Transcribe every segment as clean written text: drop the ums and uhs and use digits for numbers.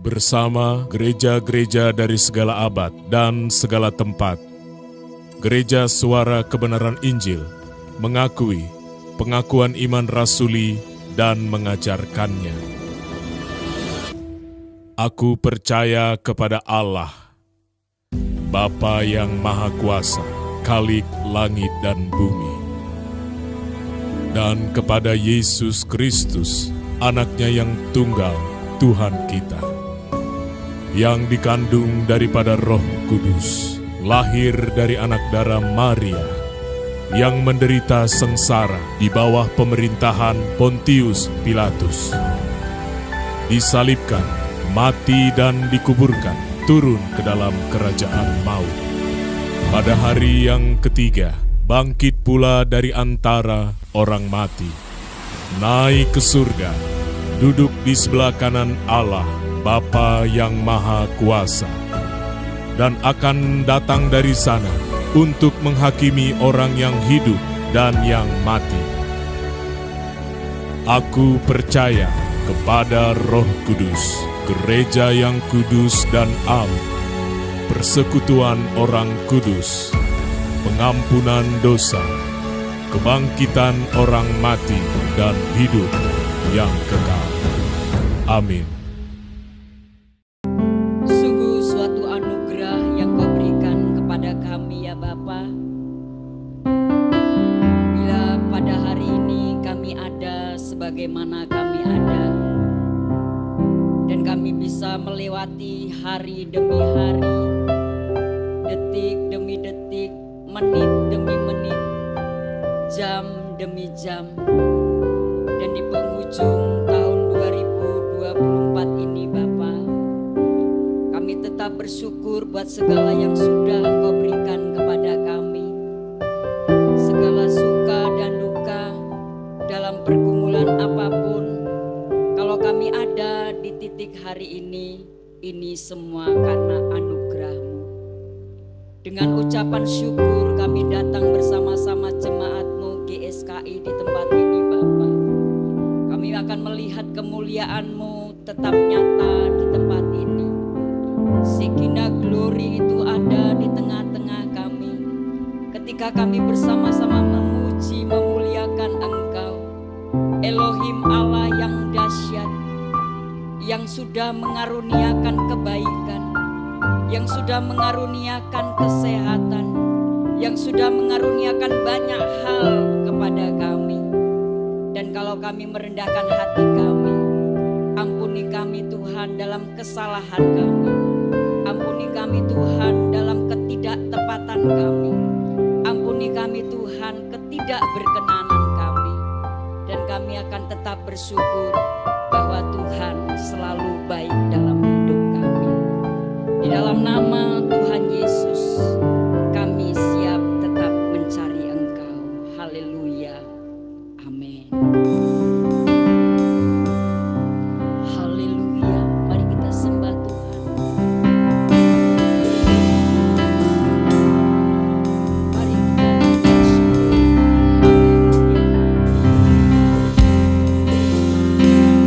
bersama gereja-gereja dari segala abad dan segala tempat. Gereja Suara Kebenaran Injil mengakui pengakuan iman rasuli dan mengajarkannya. Aku percaya kepada Allah, Bapa yang Maha Kuasa, Khalik langit dan bumi, dan kepada Yesus Kristus, Anaknya yang tunggal, Tuhan kita, yang dikandung daripada Roh Kudus, lahir dari anak darah Maria, yang menderita sengsara di bawah pemerintahan Pontius Pilatus, disalibkan, mati dan dikuburkan, turun ke dalam kerajaan maut. Pada hari yang ketiga, bangkit pula dari antara orang mati, naik ke surga, duduk di sebelah kanan Allah, Bapa yang Maha Kuasa, dan akan datang dari sana untuk menghakimi orang yang hidup dan yang mati. Aku percaya kepada Roh Kudus, gereja yang kudus dan am, persekutuan orang kudus, pengampunan dosa, kebangkitan orang mati dan hidup yang kekal. Amin. Sungguh suatu anugerah yang Kau berikan kepada kami ya Bapa. Bila pada hari ini kami ada sebagaimana kami ada, dan kami bisa melewati hari demi hari, detik demi detik, menit demi menit, jam demi jam, dan di penghujung tahun 2024 ini Bapa, kami tetap bersyukur buat segala yang sudah Engkau berikan kepada kami, segala suka dan duka dalam pergumulan apapun. Kalau kami ada di titik hari ini semua karena anugerah-Mu. Dengan ucapan syukur kami datang bersama-sama jemaat-Mu GSKI di tempat ini Bapa. Kami akan melihat kemuliaan-Mu tetap nyata di tempat ini. Shekinah glory itu ada di tengah-tengah kami. Ketika kami bersama-sama memuji, memuliakan Engkau, Elohim Allah yang dahsyat, yang sudah mengaruniakan kebaikan, yang sudah mengaruniakan kesehatan, yang sudah mengaruniakan banyak hal kepada kami. Dan kalau kami merendahkan hati kami, ampuni kami Tuhan dalam kesalahan kami, ampuni kami Tuhan dalam ketidaktepatan kami, ampuni kami Tuhan ketidakberkenanan kami. Dan kami akan tetap bersyukur bahwa Tuhan selalu baik dalam hidup kami. Di dalam nama Tuhan Yesus, kami siap tetap mencari Engkau. Haleluya. Amin. Haleluya. Mari kita sembah Tuhan. Mari kita bersyukur. Haleluya.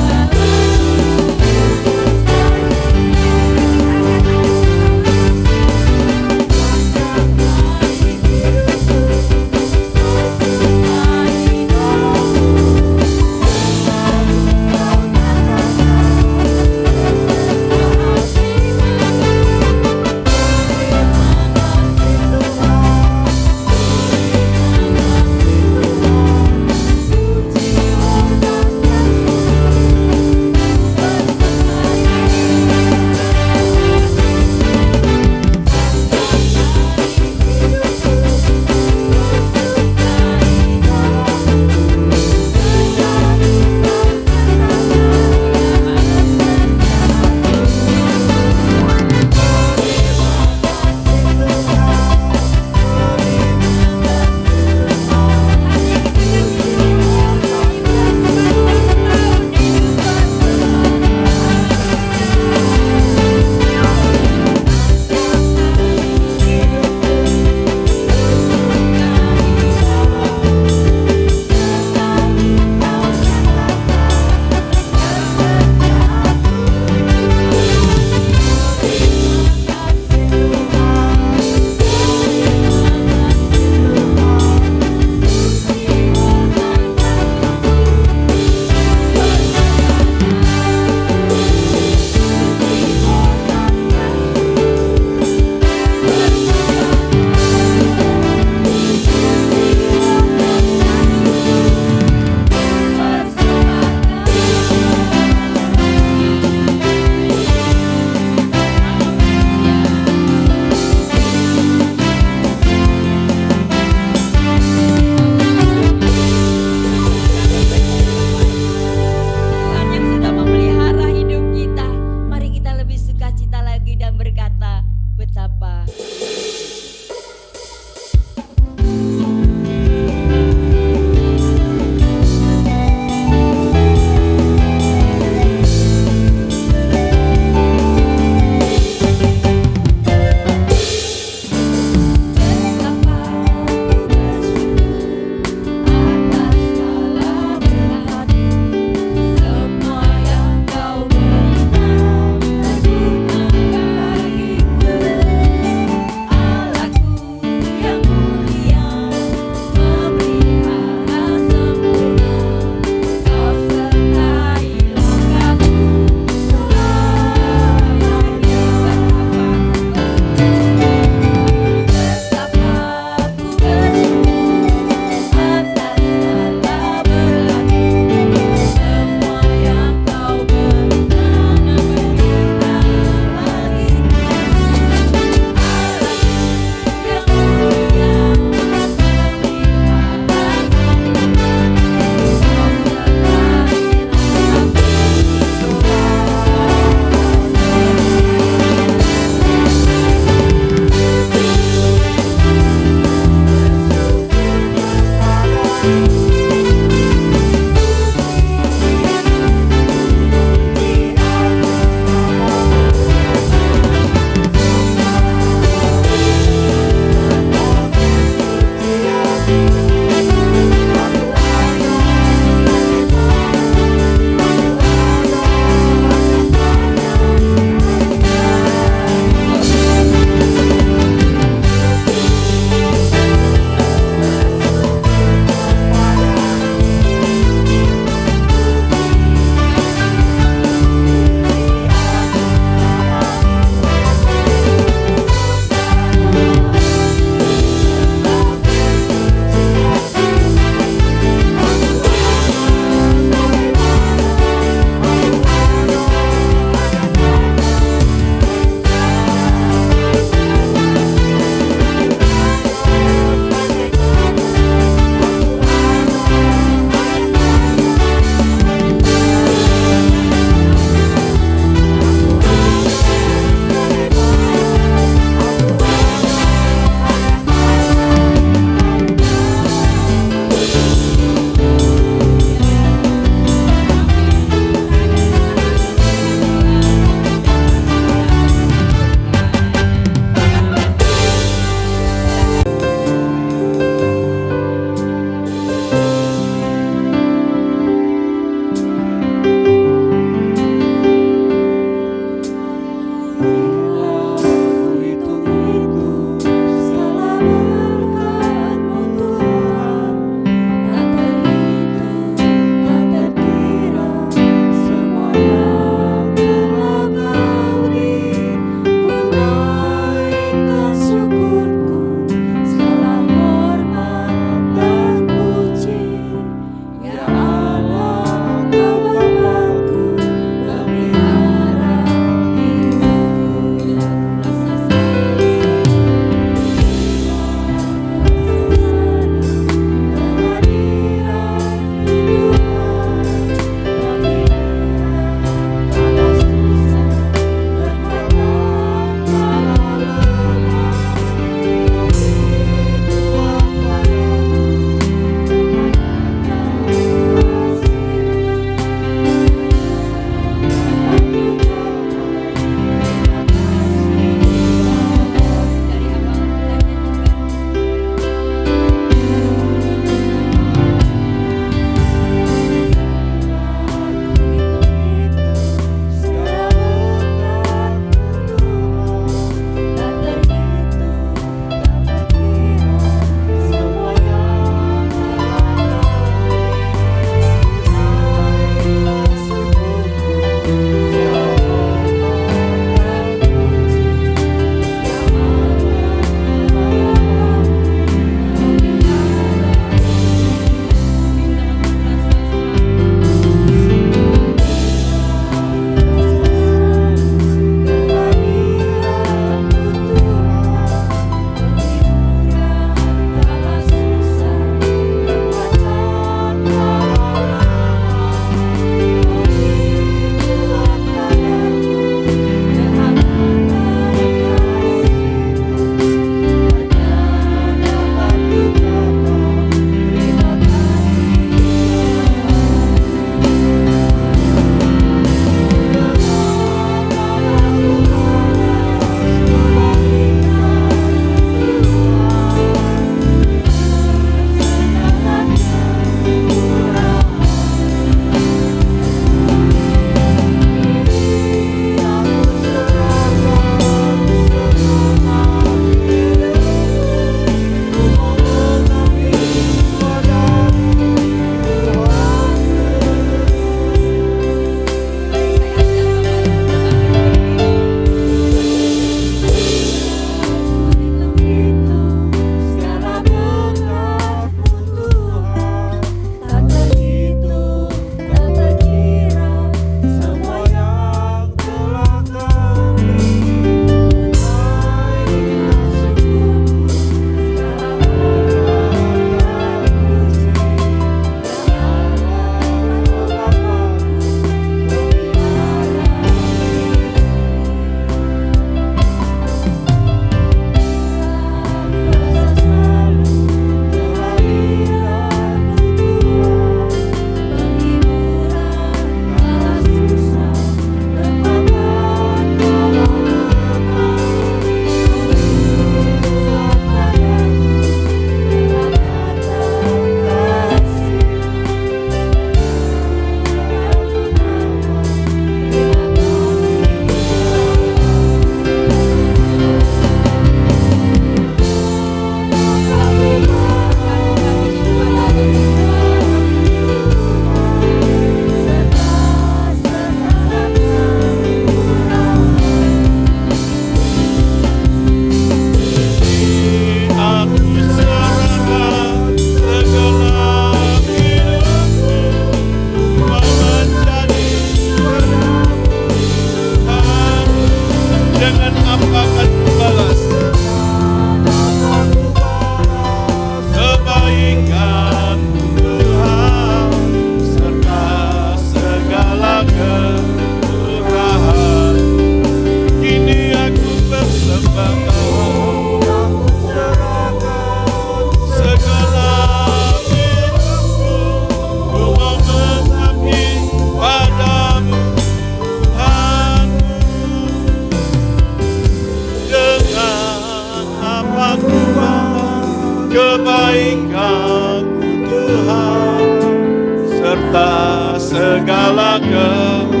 serta segala kemurahan.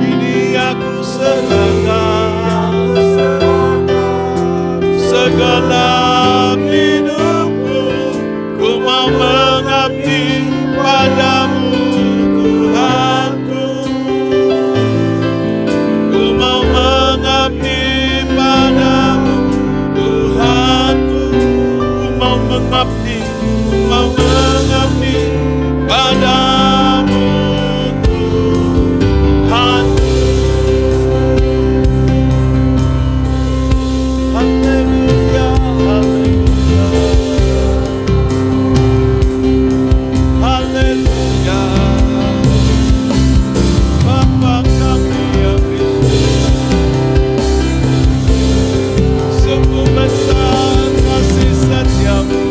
Kini aku serahkan segenap hidupku, ku mau mengabdi padamu Tuhanku. Ku mau mengabdi padamu Tuhanku. Ku mau mengabdi padamu Tuhanku. Haleluya, haleluya, haleluya. Bapa kami yang di surga, sungguh besar kasih setiamu,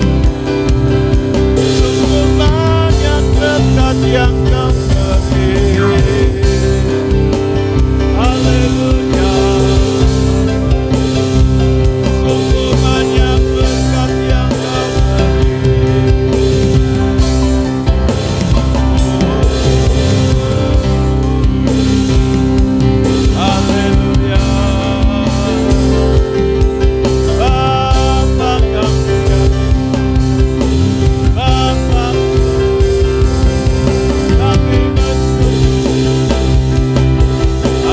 sungguh banyak berkat yang kau beri. Haleluya, sungguh banyak berkat yang kau beri. Haleluya, Bapa kami yang Bapa kami bersyukur.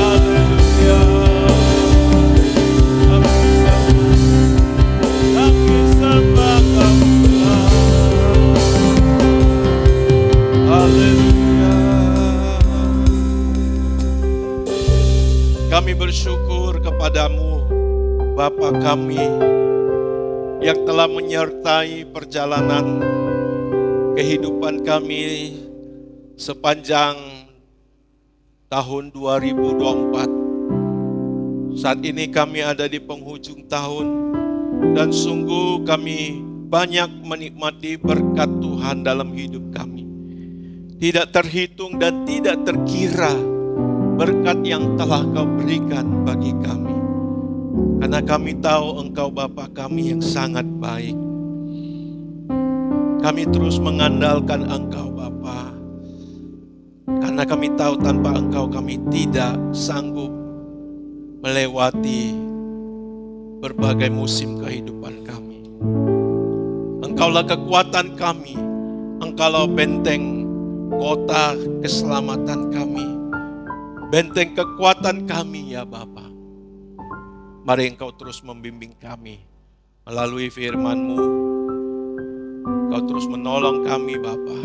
Haleluya, kami sembah Tuhan. Haleluya. Kami bersyukur kepadamu, Bapa kami, yang telah menyertai perjalanan kehidupan kami sepanjang tahun 2024. Saat ini kami ada di penghujung tahun dan sungguh kami banyak menikmati berkat Tuhan dalam hidup kami. Tidak terhitung dan tidak terkira berkat yang telah Kau berikan bagi kami. Karena kami tahu Engkau Bapa kami yang sangat baik. Kami terus mengandalkan Engkau Bapa. Karena kami tahu tanpa Engkau kami tidak sanggup melewati berbagai musim kehidupan kami. Engkaulah kekuatan kami. Engkaulah benteng kota keselamatan kami. Benteng kekuatan kami ya Bapa. Mari Engkau terus membimbing kami melalui firman-Mu. Engkau terus menolong kami Bapa.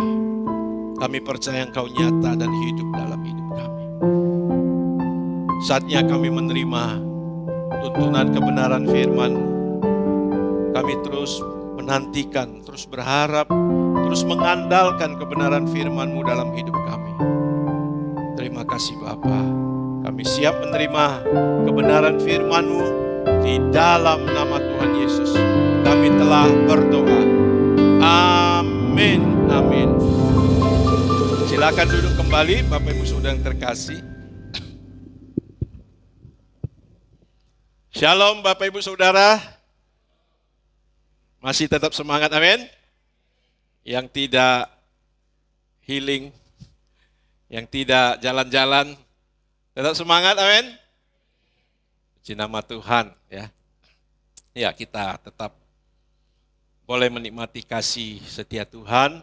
Kami percaya Engkau nyata dan hidup dalam hidup kami. Saatnya kami menerima tuntunan kebenaran firman-Mu. Kami terus menantikan, terus berharap, terus mengandalkan kebenaran firman-Mu dalam hidup kami. Terima kasih Bapa. Kami siap menerima kebenaran firman-Mu di dalam nama Tuhan Yesus. Kami telah berdoa. Amin. Amin. Silakan duduk kembali Bapak Ibu Saudara yang terkasih. Shalom Bapak Ibu Saudara. Masih tetap semangat, amin. Yang tidak healing, yang tidak jalan-jalan, tetap semangat, amin. Puji nama Tuhan, ya. Ya, kita tetap boleh menikmati kasih setia Tuhan,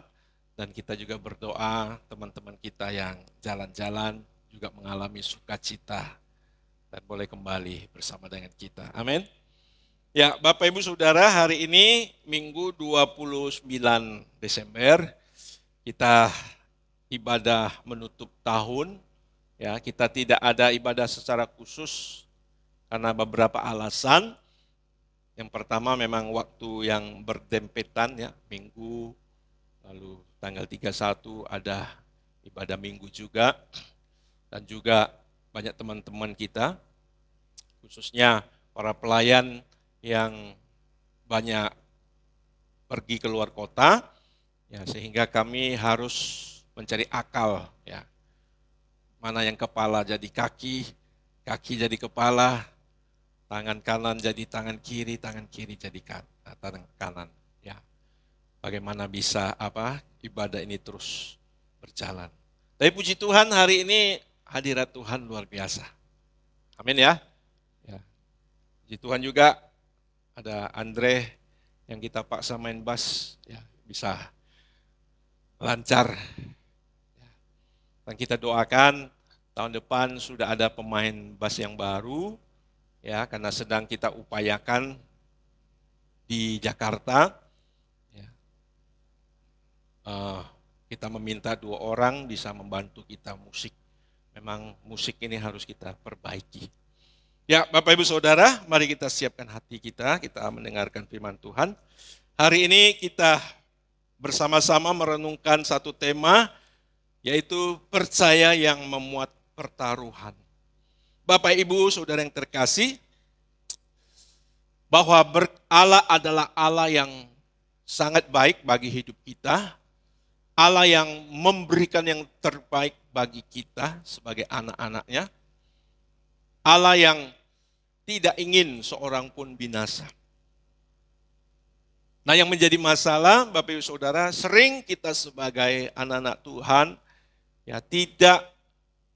dan kita juga berdoa teman-teman kita yang jalan-jalan juga mengalami sukacita dan boleh kembali bersama dengan kita, amin. Ya, Bapak Ibu Saudara, hari ini Minggu 29 Desember, kita ibadah menutup tahun. Ya, kita tidak ada ibadah secara khusus karena beberapa alasan. Yang pertama memang waktu yang berdempetan ya, Minggu, lalu tanggal 31 ada ibadah Minggu juga. Dan juga banyak teman-teman kita, khususnya para pelayan yang banyak pergi keluar kota, ya, sehingga kami harus mencari akal, ya, mana yang kepala jadi kaki, kaki jadi kepala, tangan kanan jadi tangan kiri jadi tangan kanan, ya. bagaimana bisa ibadah ini terus berjalan. Tapi puji Tuhan hari ini hadirat Tuhan luar biasa. Amin ya. Puji Tuhan juga ada Andre yang kita paksa main bass, ya bisa lancar. Dan kita doakan tahun depan sudah ada pemain bass yang baru, ya karena sedang kita upayakan di Jakarta. Ya. Kita meminta 2 orang bisa membantu kita musik. Memang musik ini harus kita perbaiki. Ya, Bapak Ibu Saudara, mari kita siapkan hati kita mendengarkan firman Tuhan. Hari ini kita bersama-sama merenungkan satu tema, yaitu percaya yang memuat pertaruhan. Bapak Ibu Saudara yang terkasih, bahwa Allah adalah Allah yang sangat baik bagi hidup kita, Allah yang memberikan yang terbaik bagi kita sebagai anak-anaknya, Allah yang tidak ingin seorang pun binasa. Nah, yang menjadi masalah Bapak Ibu Saudara, sering kita sebagai anak-anak Tuhan ya tidak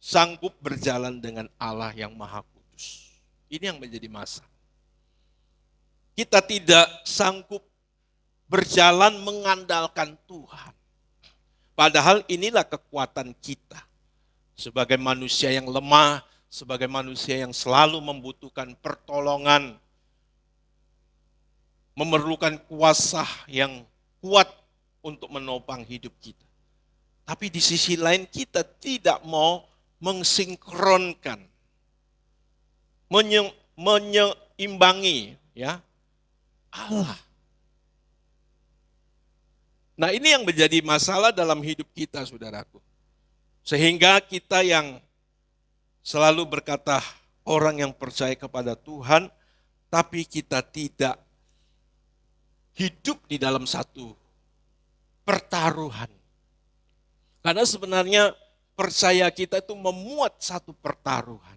sanggup berjalan dengan Allah yang Maha Kudus. Ini yang menjadi masalah. Kita tidak sanggup berjalan mengandalkan Tuhan. Padahal inilah kekuatan kita sebagai manusia yang lemah, sebagai manusia yang selalu membutuhkan pertolongan, memerlukan kuasa yang kuat untuk menopang hidup kita. Tapi di sisi lain kita tidak mau mensinkronkan, menyeimbangi ya Allah. Nah, ini yang menjadi masalah dalam hidup kita, saudaraku. Sehingga kita yang selalu berkata orang yang percaya kepada Tuhan, tapi kita tidak hidup di dalam satu pertaruhan. Karena sebenarnya percaya kita itu memuat satu pertaruhan.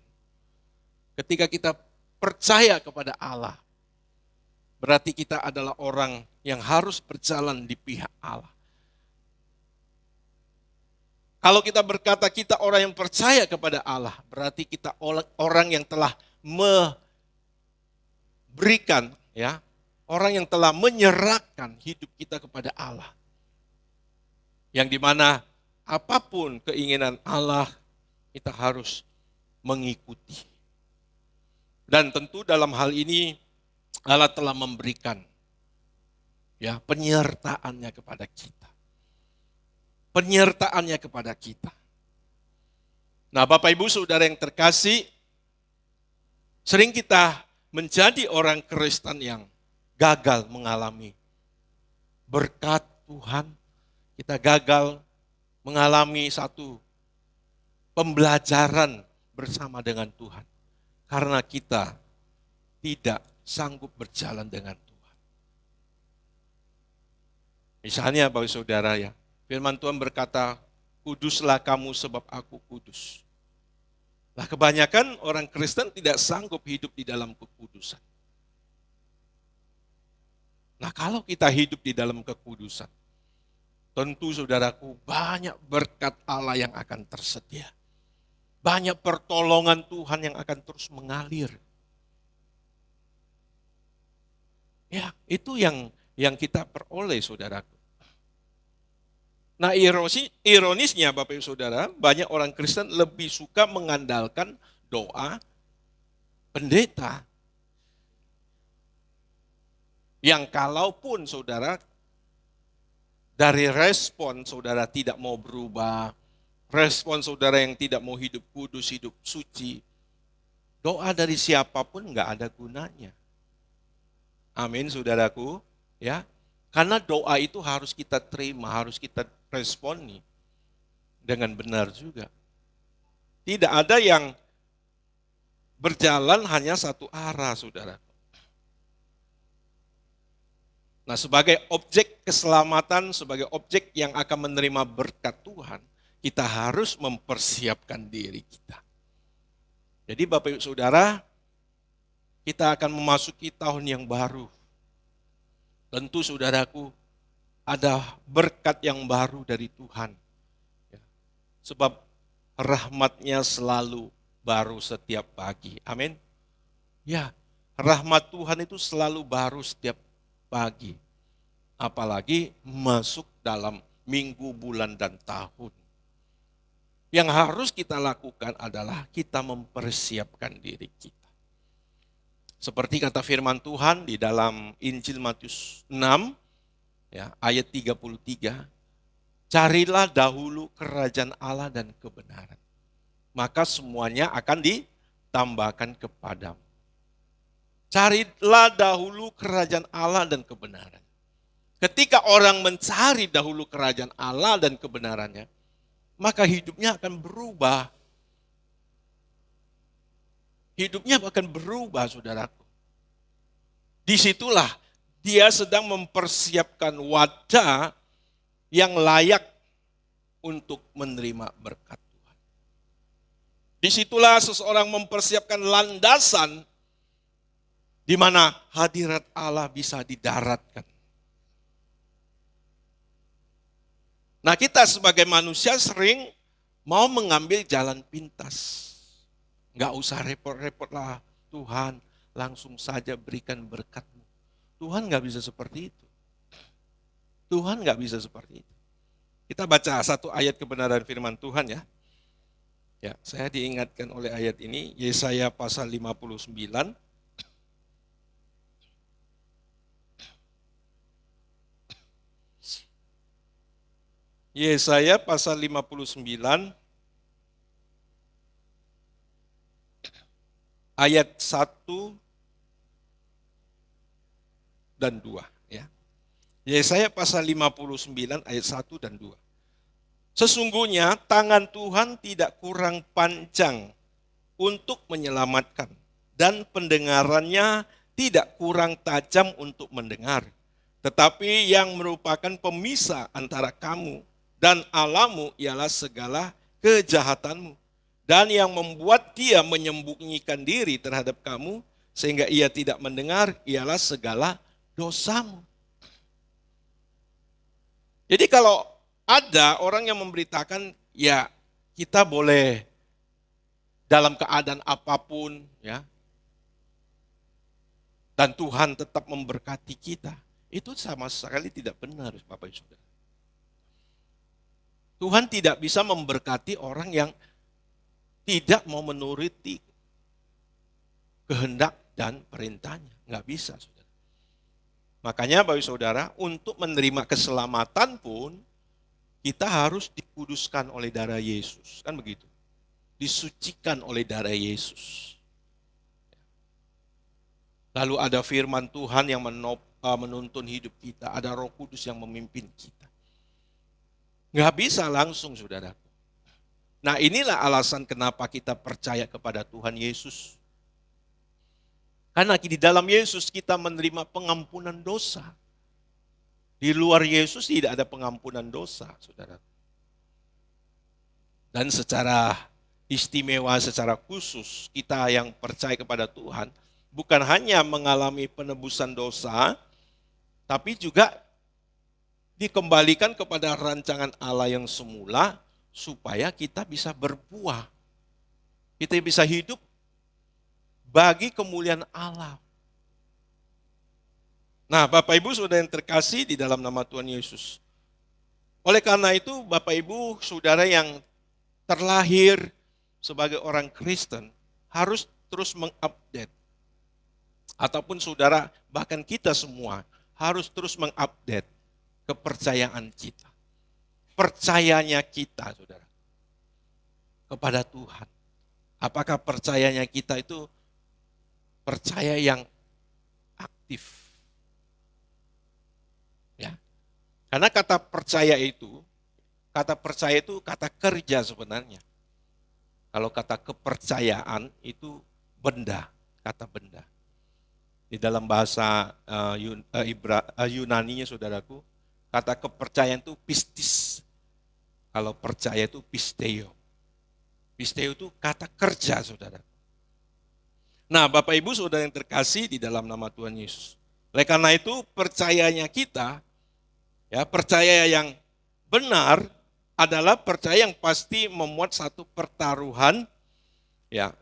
Ketika kita percaya kepada Allah, berarti kita adalah orang yang harus berjalan di pihak Allah. Kalau kita berkata kita orang yang percaya kepada Allah, berarti kita orang yang telah memberikan, ya, orang yang telah menyerahkan hidup kita kepada Allah. Yang dimana apapun keinginan Allah, kita harus mengikuti. Dan tentu dalam hal ini Allah telah memberikan ya penyertaannya kepada kita. Penyertaannya kepada kita. Nah, Bapak Ibu Saudara yang terkasih, sering kita menjadi orang Kristen yang gagal mengalami berkat Tuhan. Kita gagal mengalami satu pembelajaran bersama dengan Tuhan. Karena kita tidak sanggup berjalan dengan Tuhan. Misalnya Bapak Saudara ya, firman Tuhan berkata, kuduslah kamu sebab aku kudus. Nah, kebanyakan orang Kristen tidak sanggup hidup di dalam kekudusan. Nah, kalau kita hidup di dalam kekudusan, tentu saudaraku banyak berkat Allah yang akan tersedia. Banyak pertolongan Tuhan yang akan terus mengalir. Ya, itu yang kita peroleh saudaraku. Nah, ironisnya Bapak Ibu Saudara, banyak orang Kristen lebih suka mengandalkan doa pendeta. Yang kalaupun saudara dari respon saudara tidak mau berubah, respon saudara yang tidak mau hidup kudus, hidup suci, doa dari siapapun enggak ada gunanya. Amin saudaraku, ya. Karena doa itu harus kita terima, harus kita responi dengan benar juga. Tidak ada yang berjalan hanya satu arah, saudara. Nah, sebagai objek keselamatan, sebagai objek yang akan menerima berkat Tuhan, kita harus mempersiapkan diri kita. Jadi Bapak Ibu Saudara, kita akan memasuki tahun yang baru. Tentu saudaraku, ada berkat yang baru dari Tuhan. Ya. Sebab rahmat-Nya selalu baru setiap pagi. Amin. Ya, rahmat Tuhan itu selalu baru setiap pagi. Apalagi masuk dalam minggu, bulan, dan tahun. Yang harus kita lakukan adalah kita mempersiapkan diri kita. Seperti kata firman Tuhan di dalam Injil Matius 6, ya, ayat 33, carilah dahulu kerajaan Allah dan kebenaran, maka semuanya akan ditambahkan kepadamu. Carilah dahulu kerajaan Allah dan kebenaran. Ketika orang mencari dahulu kerajaan Allah dan kebenarannya, maka hidupnya akan berubah. Hidupnya akan berubah, saudaraku. Disitulah dia sedang mempersiapkan wadah yang layak untuk menerima berkat Tuhan. Disitulah seseorang mempersiapkan landasan di mana hadirat Allah bisa didaratkan. Nah, kita sebagai manusia sering mau mengambil jalan pintas. Nggak usah repot-repot lah, Tuhan langsung saja berikan berkat-Mu. Tuhan nggak bisa seperti itu. Tuhan nggak bisa seperti itu. Kita baca satu ayat kebenaran firman Tuhan ya. Ya, saya diingatkan oleh ayat ini, Yesaya pasal 59. Yesaya pasal 59 ayat 1 dan 2 ya. Yesaya pasal 59 ayat 1 dan 2. Sesungguhnya tangan Tuhan tidak kurang panjang untuk menyelamatkan dan pendengarannya tidak kurang tajam untuk mendengar. Tetapi yang merupakan pemisah antara kamu dan Allahmu ialah segala kejahatanmu. Dan yang membuat dia menyembunyikan diri terhadap kamu sehingga ia tidak mendengar ialah segala dosamu. Jadi kalau ada orang yang memberitakan, ya kita boleh dalam keadaan apapun ya, dan Tuhan tetap memberkati kita, itu sama sekali tidak benar, Bapak Ibu Saudara. Tuhan tidak bisa memberkati orang yang tidak mau menuruti kehendak dan perintahnya. Nggak bisa, saudara. Makanya Bapak Saudara, untuk menerima keselamatan pun, kita harus dikuduskan oleh darah Yesus. Kan begitu? Disucikan oleh darah Yesus. Lalu ada firman Tuhan yang menuntun hidup kita. Ada Roh Kudus yang memimpin kita. Nggak bisa langsung, saudara. Nah, inilah alasan kenapa kita percaya kepada Tuhan Yesus. Karena di dalam Yesus kita menerima pengampunan dosa. Di luar Yesus tidak ada pengampunan dosa, saudara. Dan secara istimewa, secara khusus, kita yang percaya kepada Tuhan, bukan hanya mengalami penebusan dosa, tapi juga dikembalikan kepada rancangan Allah yang semula, supaya kita bisa berbuah. Kita bisa hidup bagi kemuliaan Allah. Nah, Bapak Ibu Saudara yang terkasih di dalam nama Tuhan Yesus. Oleh karena itu, Bapak Ibu Saudara yang terlahir sebagai orang Kristen harus terus mengupdate. Ataupun saudara, bahkan kita semua harus terus mengupdate kepercayaan kita. Percayanya kita, saudara, kepada Tuhan. Apakah percayanya kita itu percaya yang aktif? Ya. Karena kata percaya itu kata kerja sebenarnya. Kalau kata kepercayaan itu benda, kata benda. Di dalam bahasa Yunani-nya, saudaraku, kata kepercayaan itu pistis. Kalau percaya itu pisteo. Pisteo itu kata kerja, saudara. Nah, Bapak Ibu Saudara yang terkasih di dalam nama Tuhan Yesus. Oleh karena itu, percayanya kita Ya, percaya yang benar adalah percaya yang pasti memuat satu pertaruhan, ya.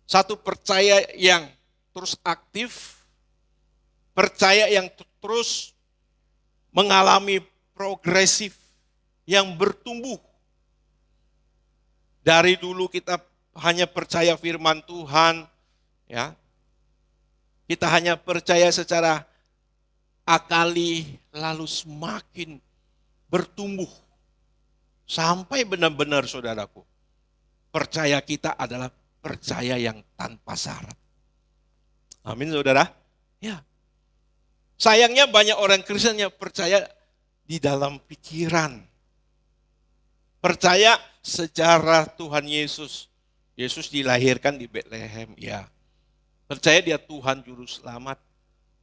Satu percaya yang terus aktif, percaya yang terus mengalami progresif, yang bertumbuh. Dari dulu kita hanya percaya firman Tuhan, ya. Kita hanya percaya secara akali, lalu semakin bertumbuh. Sampai benar-benar saudaraku, percaya kita adalah percaya yang tanpa syarat. Amin saudara. Ya. Sayangnya banyak orang Kristen yang percaya di dalam pikiran. Percaya sejarah Tuhan Yesus. Yesus dilahirkan di Betlehem, ya. Percaya dia Tuhan Juru Selamat.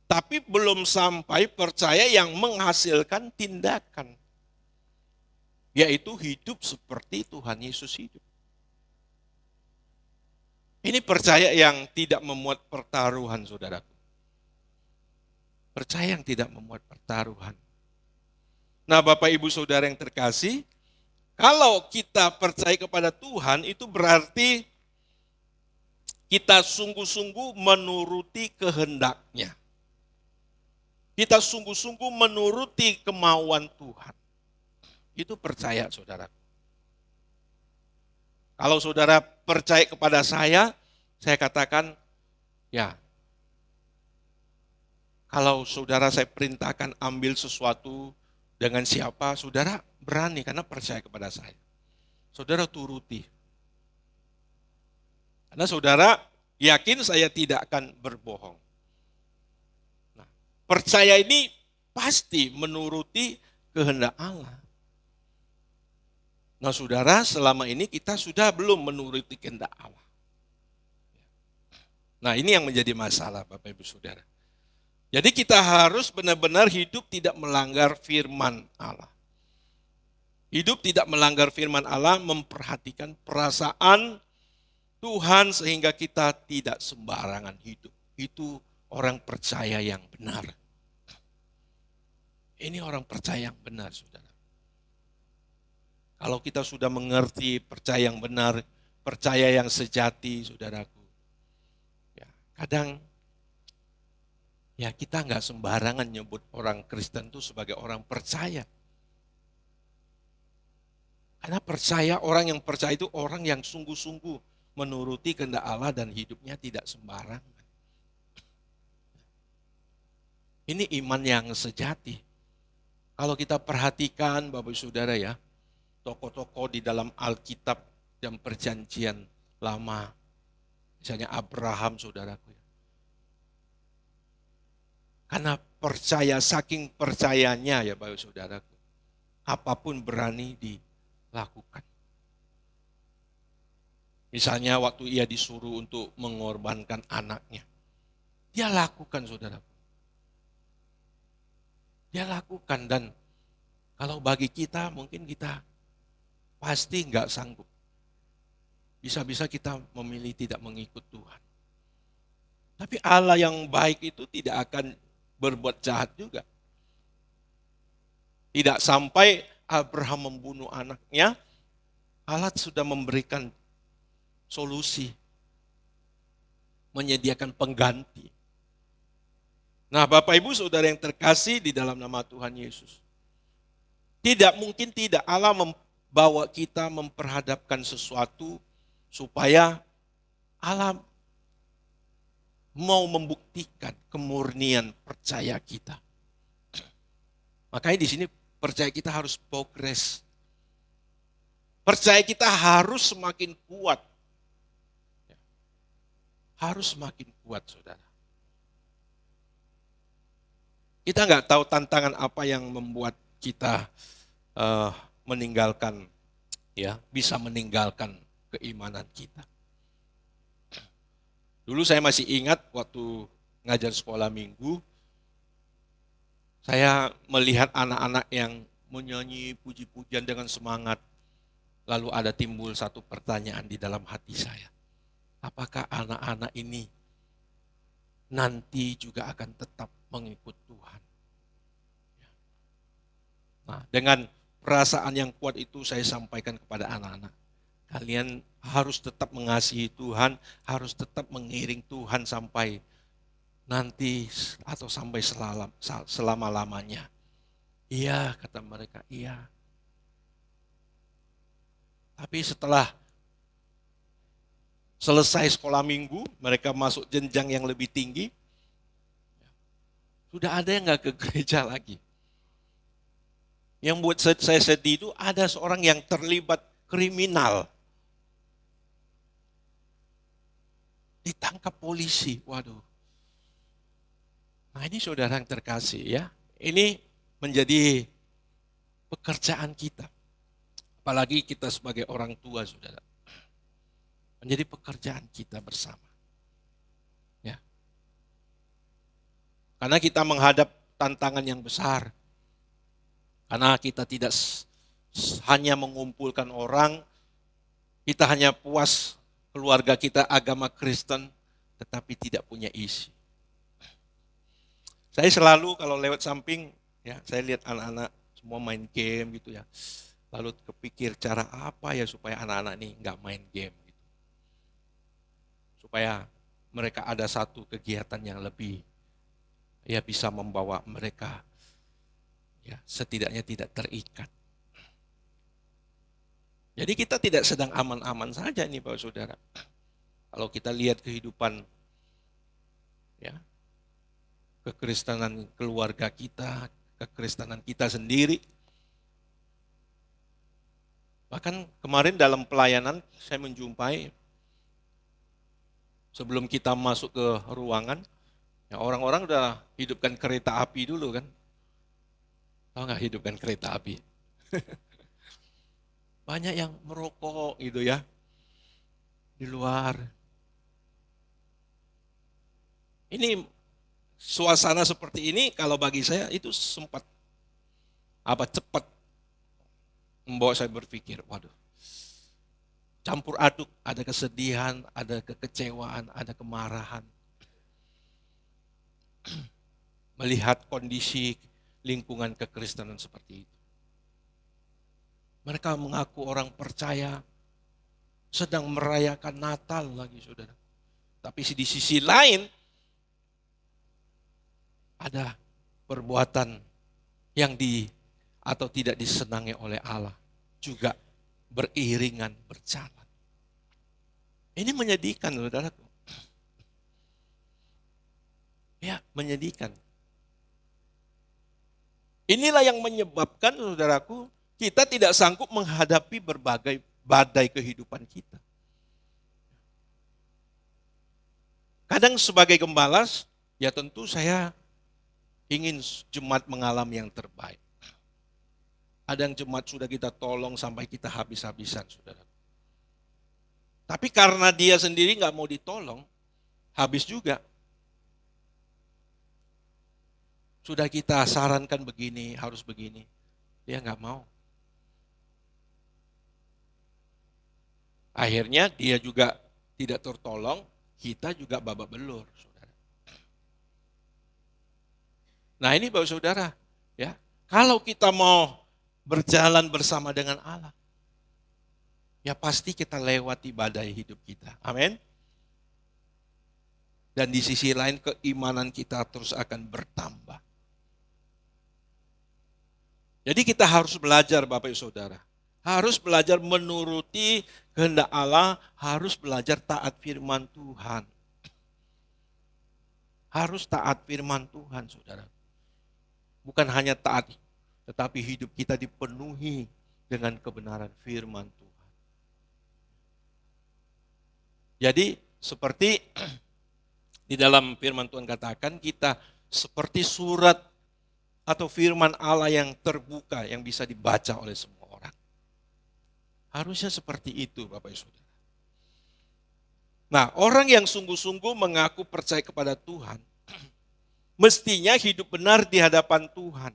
Tapi belum sampai percaya yang menghasilkan tindakan. Yaitu hidup seperti Tuhan Yesus hidup. Ini percaya yang tidak memuat pertaruhan, saudaraku. Percaya yang tidak memuat pertaruhan. Nah, Bapak Ibu Saudara yang terkasih, kalau kita percaya kepada Tuhan, itu berarti kita sungguh-sungguh menuruti kehendak-Nya. Kita sungguh-sungguh menuruti kemauan Tuhan. Itu percaya, saudara. Kalau saudara percaya kepada saya katakan, ya, kalau saudara saya perintahkan ambil sesuatu dengan siapa, saudara berani karena percaya kepada saya. Saudara turuti. Karena saudara yakin saya tidak akan berbohong. Nah, percaya ini pasti menuruti kehendak Allah. Nah saudara, selama ini kita sudah belum menuruti kehendak Allah. Nah ini yang menjadi masalah Bapak Ibu Saudara. Jadi kita harus benar-benar hidup tidak melanggar firman Allah. Hidup tidak melanggar firman Allah, memperhatikan perasaan Tuhan sehingga kita tidak sembarangan hidup. Itu orang percaya yang benar. Ini orang percaya yang benar, saudara. Kalau kita sudah mengerti percaya yang benar, percaya yang sejati, saudaraku. Ya, kadang ya kita nggak sembarangan nyebut orang Kristen itu sebagai orang percaya. Karena percaya, orang yang percaya itu orang yang sungguh-sungguh menuruti kehendak Allah dan hidupnya tidak sembarangan. Ini iman yang sejati. Kalau kita perhatikan Bapak Saudara ya, tokoh-tokoh di dalam Alkitab dan Perjanjian Lama, misalnya Abraham saudaraku. Karena percaya, saking percayanya ya Bapak Saudaraku, apapun berani dilakukan. Misalnya waktu ia disuruh untuk mengorbankan anaknya, dia lakukan saudaraku. Dia lakukan, dan kalau bagi kita mungkin kita pasti nggak sanggup. Bisa-bisa kita memilih tidak mengikut Tuhan. Tapi Allah yang baik itu tidak akan berbuat jahat juga. Tidak sampai Abraham membunuh anaknya, Allah sudah memberikan solusi, menyediakan pengganti. Nah Bapak Ibu Saudara yang terkasih di dalam nama Tuhan Yesus, tidak mungkin tidak Allah membawa kita memperhadapkan sesuatu supaya Allah mau membuktikan kemurnian percaya kita. Makanya di sini percaya kita harus progres. Percaya kita harus semakin kuat. Harus semakin kuat, saudara. Kita nggak tahu tantangan apa yang membuat kita meninggalkan, ya, bisa meninggalkan keimanan kita. Dulu saya masih ingat waktu ngajar sekolah minggu, saya melihat anak-anak yang menyanyi puji-pujian dengan semangat. Lalu ada timbul satu pertanyaan di dalam hati saya. Apakah anak-anak ini nanti juga akan tetap mengikut Tuhan? Nah, dengan perasaan yang kuat itu saya sampaikan kepada anak-anak. Kalian harus tetap mengasihi Tuhan, harus tetap mengiring Tuhan sampai nanti atau sampai selama-lamanya. Iya, kata mereka, iya. Tapi setelah selesai sekolah minggu, mereka masuk jenjang yang lebih tinggi, sudah ada yang nggak ke gereja lagi. Yang buat saya sedih itu ada seorang yang terlibat kriminal. Ditangkap polisi, waduh. Nah ini saudara yang terkasih ya, ini menjadi pekerjaan kita. Apalagi kita sebagai orang tua saudara. Menjadi pekerjaan kita bersama. Ya. Karena kita menghadap tantangan yang besar. Karena kita tidak hanya mengumpulkan orang, kita hanya puas keluarga kita agama Kristen, tetapi tidak punya isi. Saya selalu kalau lewat samping, ya saya lihat anak-anak semua main game gitu ya. Lalu kepikir cara apa ya supaya anak-anak ini nggak main game. Gitu. Supaya mereka ada satu kegiatan yang lebih, ya bisa membawa mereka ya setidaknya tidak terikat. Jadi kita tidak sedang aman-aman saja nih Bapak Saudara. Kalau kita lihat kehidupan ya kekristenan keluarga kita, kekristenan kita sendiri. Bahkan kemarin dalam pelayanan saya menjumpai sebelum kita masuk ke ruangan, ya orang-orang udah hidupkan kereta api dulu kan. Tahu nggak hidupkan kereta api? Banyak yang merokok gitu ya di luar. Ini suasana seperti ini kalau bagi saya itu sempat cepat membawa saya berpikir, waduh, campur aduk, ada kesedihan, ada kekecewaan, ada kemarahan. Melihat kondisi lingkungan kekristenan seperti itu. Mereka mengaku orang percaya, sedang merayakan Natal lagi saudara. Tapi di sisi lain, ada perbuatan yang atau tidak disenangi oleh Allah. Juga beriringan berjalan. Ini menyedihkan saudaraku. Ya, menyedihkan. Inilah yang menyebabkan saudaraku, kita tidak sanggup menghadapi berbagai badai kehidupan kita. Kadang sebagai gembala, ya tentu saya ingin jemaat mengalami yang terbaik. Ada yang jemaat sudah kita tolong sampai kita habis-habisan, saudara. Tapi karena dia sendiri nggak mau ditolong, habis juga. Sudah kita sarankan begini, harus begini. Dia nggak mau. Akhirnya dia juga tidak tertolong, kita juga babak belur, saudara. Nah ini Bapak Saudara, ya kalau kita mau berjalan bersama dengan Allah, ya pasti kita lewati badai hidup kita. Amin. Dan di sisi lain keimanan kita terus akan bertambah. Jadi kita harus belajar Bapak Ibu Saudara. Harus belajar menuruti kehendak Allah, harus belajar taat firman Tuhan. Harus taat firman Tuhan, saudara. Bukan hanya taat, tetapi hidup kita dipenuhi dengan kebenaran firman Tuhan. Jadi seperti di dalam firman Tuhan katakan, kita seperti surat atau firman Allah yang terbuka, yang bisa dibaca oleh semua orang. Harusnya seperti itu Bapak Ibu Saudara. Nah, orang yang sungguh-sungguh mengaku percaya kepada Tuhan, mestinya hidup benar di hadapan Tuhan.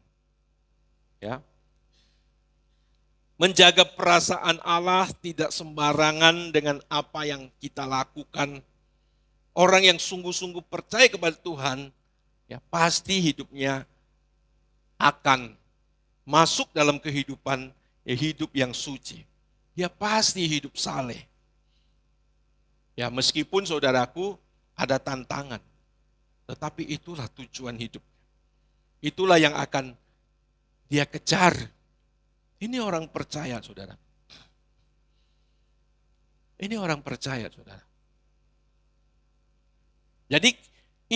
Ya. Menjaga perasaan Allah tidak sembarangan dengan apa yang kita lakukan. Orang yang sungguh-sungguh percaya kepada Tuhan, ya pasti hidupnya akan masuk dalam kehidupan hidup yang suci. Dia pasti hidup saleh. Ya, meskipun saudaraku ada tantangan, tetapi itulah tujuan hidup. Itulah yang akan dia kejar. Ini orang percaya, saudara. Ini orang percaya, saudara. Jadi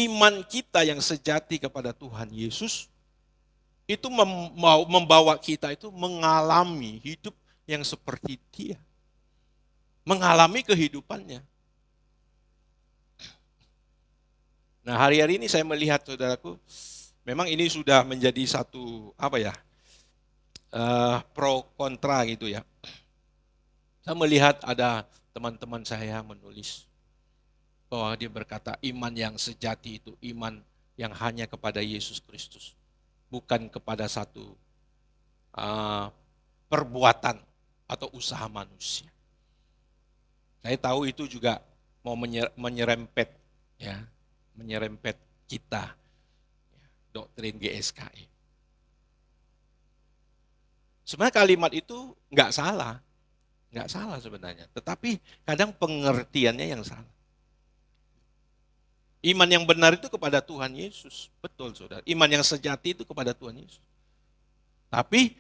iman kita yang sejati kepada Tuhan Yesus itu membawa kita itu mengalami hidup yang seperti Dia. Mengalami kehidupannya. Nah, hari-hari ini saya melihat, saudaraku, memang ini sudah menjadi satu pro kontra gitu ya. Saya melihat ada teman-teman saya menulis bahwa dia berkata iman yang sejati itu iman yang hanya kepada Yesus Kristus, bukan kepada satu perbuatan atau usaha manusia. Saya tahu itu juga mau menyerempet kita doktrin GSKI. Sebenarnya kalimat itu nggak salah sebenarnya. Tetapi kadang pengertiannya yang salah. Iman yang benar itu kepada Tuhan Yesus. Betul, saudara. Iman yang sejati itu kepada Tuhan Yesus. Tapi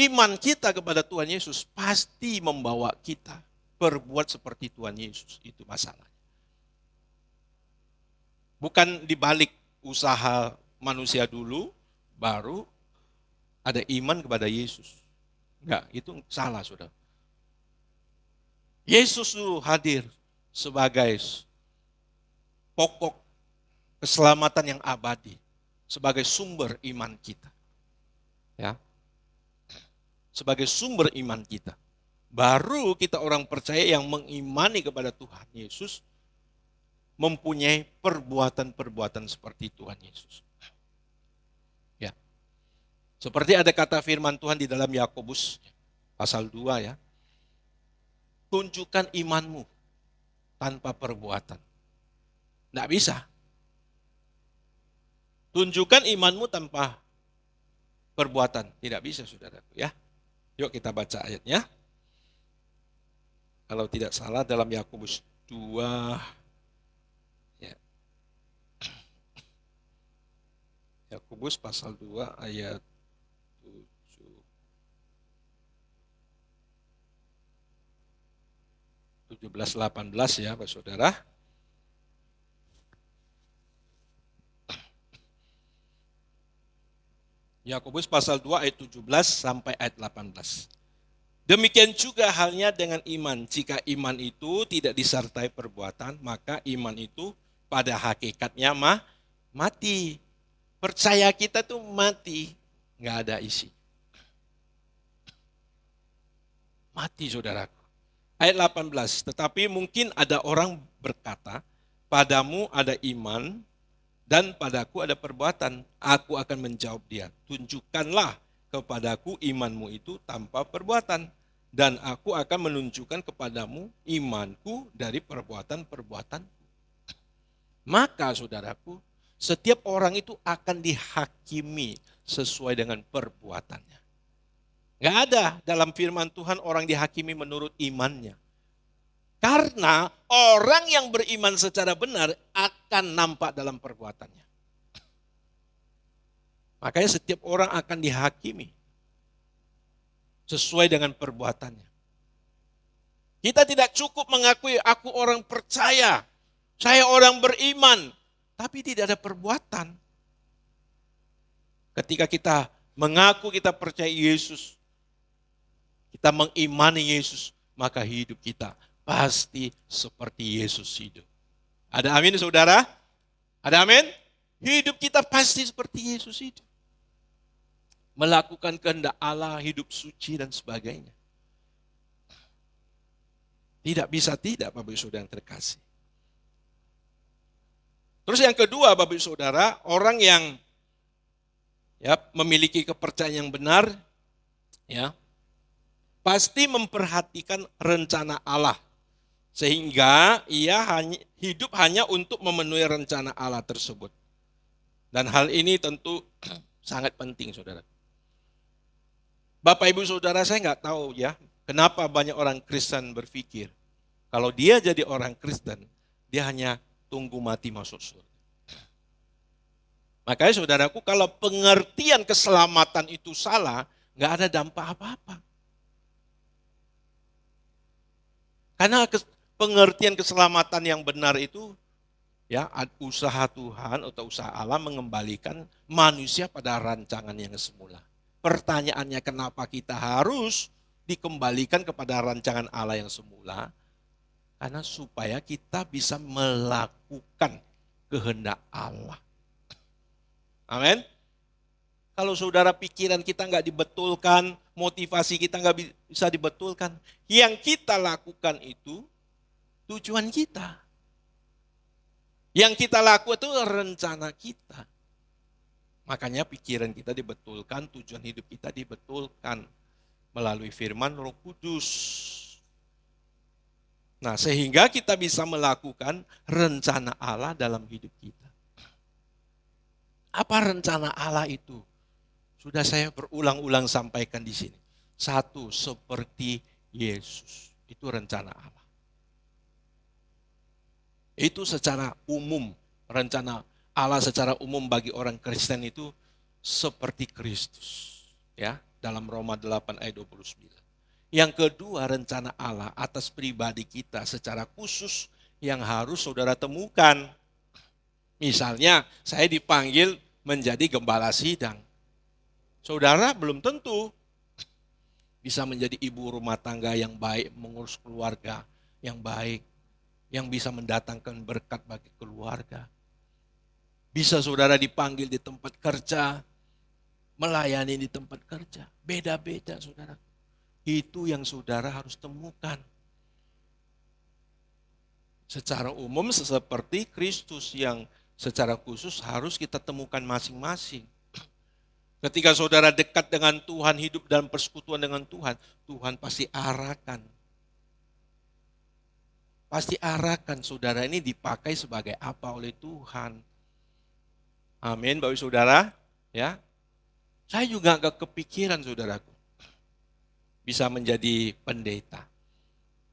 iman kita kepada Tuhan Yesus pasti membawa kita berbuat seperti Tuhan Yesus. Itu masalahnya. Bukan dibalik usaha manusia dulu, baru ada iman kepada Yesus. Enggak, itu salah, saudara. Yesus itu hadir sebagai pokok keselamatan yang abadi, sebagai sumber iman kita. Ya. Sebagai sumber iman kita. Baru kita orang percaya yang mengimani kepada Tuhan Yesus mempunyai perbuatan-perbuatan seperti Tuhan Yesus. Ya. Seperti ada kata firman Tuhan di dalam Yakobus pasal 2 ya. Tunjukkan imanmu tanpa perbuatan. Tidak bisa. Tunjukkan imanmu tanpa perbuatan. Tidak bisa, saudaraku ya. Yuk kita baca ayatnya. Kalau tidak salah dalam Yakobus 2 ya. Yakobus pasal 2 ayat 17-18 ya, Pak Saudara. Yakobus pasal 2 ayat 17 sampai ayat 18. Demikian juga halnya dengan iman. Jika iman itu tidak disertai perbuatan, maka iman itu pada hakikatnya mati. Percaya kita tuh mati, nggak ada isi. Mati, saudaraku. Ayat 18, tetapi mungkin ada orang berkata, padamu ada iman dan padaku ada perbuatan. Aku akan menjawab dia, tunjukkanlah kepadaku imanmu itu tanpa perbuatan. Dan aku akan menunjukkan kepadamu imanku dari perbuatan-perbuatan. Maka saudaraku, setiap orang itu akan dihakimi sesuai dengan perbuatannya. Nggak ada dalam firman Tuhan orang dihakimi menurut imannya. Karena orang yang beriman secara benar akan nampak dalam perbuatannya. Makanya setiap orang akan dihakimi sesuai dengan perbuatannya. Kita tidak cukup mengakui aku orang percaya, saya orang beriman, tapi tidak ada perbuatan. Ketika kita mengaku kita percaya Yesus, kita mengimani Yesus, maka hidup kita pasti seperti Yesus hidup. Ada amin, saudara? Ada amin? Hidup kita pasti seperti Yesus hidup. Melakukan kehendak Allah, hidup suci dan sebagainya. Tidak bisa tidak, Bapak Ibu Saudara yang terkasih. Terus yang kedua, Bapak Ibu Saudara, orang yang memiliki kepercayaan yang benar, pasti memperhatikan rencana Allah. Sehingga ia hidup hanya untuk memenuhi rencana Allah tersebut. Dan hal ini tentu sangat penting, saudara. Bapak Ibu Saudara, saya nggak tahu ya, kenapa banyak orang Kristen berpikir kalau dia jadi orang Kristen, dia hanya tunggu mati masuk surga. Makanya saudaraku, kalau pengertian keselamatan itu salah, nggak ada dampak apa-apa. Karena pengertian keselamatan yang benar itu, ya, usaha Tuhan atau usaha Allah mengembalikan manusia pada rancangan yang semula. Pertanyaannya, kenapa kita harus dikembalikan kepada rancangan Allah yang semula? Karena supaya kita bisa melakukan kehendak Allah. Amin. Kalau saudara pikiran kita nggak dibetulkan, motivasi kita nggak bisa dibetulkan, yang kita lakukan itu tujuan kita. Yang kita lakukan itu rencana kita. Makanya pikiran kita dibetulkan, tujuan hidup kita dibetulkan melalui firman Roh Kudus. Nah, sehingga kita bisa melakukan rencana Allah dalam hidup kita. Apa rencana Allah itu? Sudah saya berulang-ulang sampaikan di sini. Satu, seperti Yesus. Itu rencana Allah. Itu secara umum. Rencana Allah secara umum bagi orang Kristen itu seperti Kristus. Ya, dalam Roma 8 ayat 29. Yang kedua, rencana Allah atas pribadi kita secara khusus yang harus saudara temukan. Misalnya, saya dipanggil menjadi gembala sidang. Saudara belum tentu bisa menjadi ibu rumah tangga yang baik, mengurus keluarga yang baik, yang bisa mendatangkan berkat bagi keluarga. Bisa saudara dipanggil di tempat kerja, melayani di tempat kerja. Beda-beda saudara. Itu yang saudara harus temukan. Secara umum seperti Kristus yang secara khusus harus kita temukan masing-masing. Ketika saudara dekat dengan Tuhan, hidup dalam persekutuan dengan Tuhan, Tuhan pasti arahkan. Pasti arahkan saudara ini dipakai sebagai apa oleh Tuhan. Amin, Bapak Saudara. Ya, saya juga agak kepikiran saudaraku. Bisa menjadi pendeta.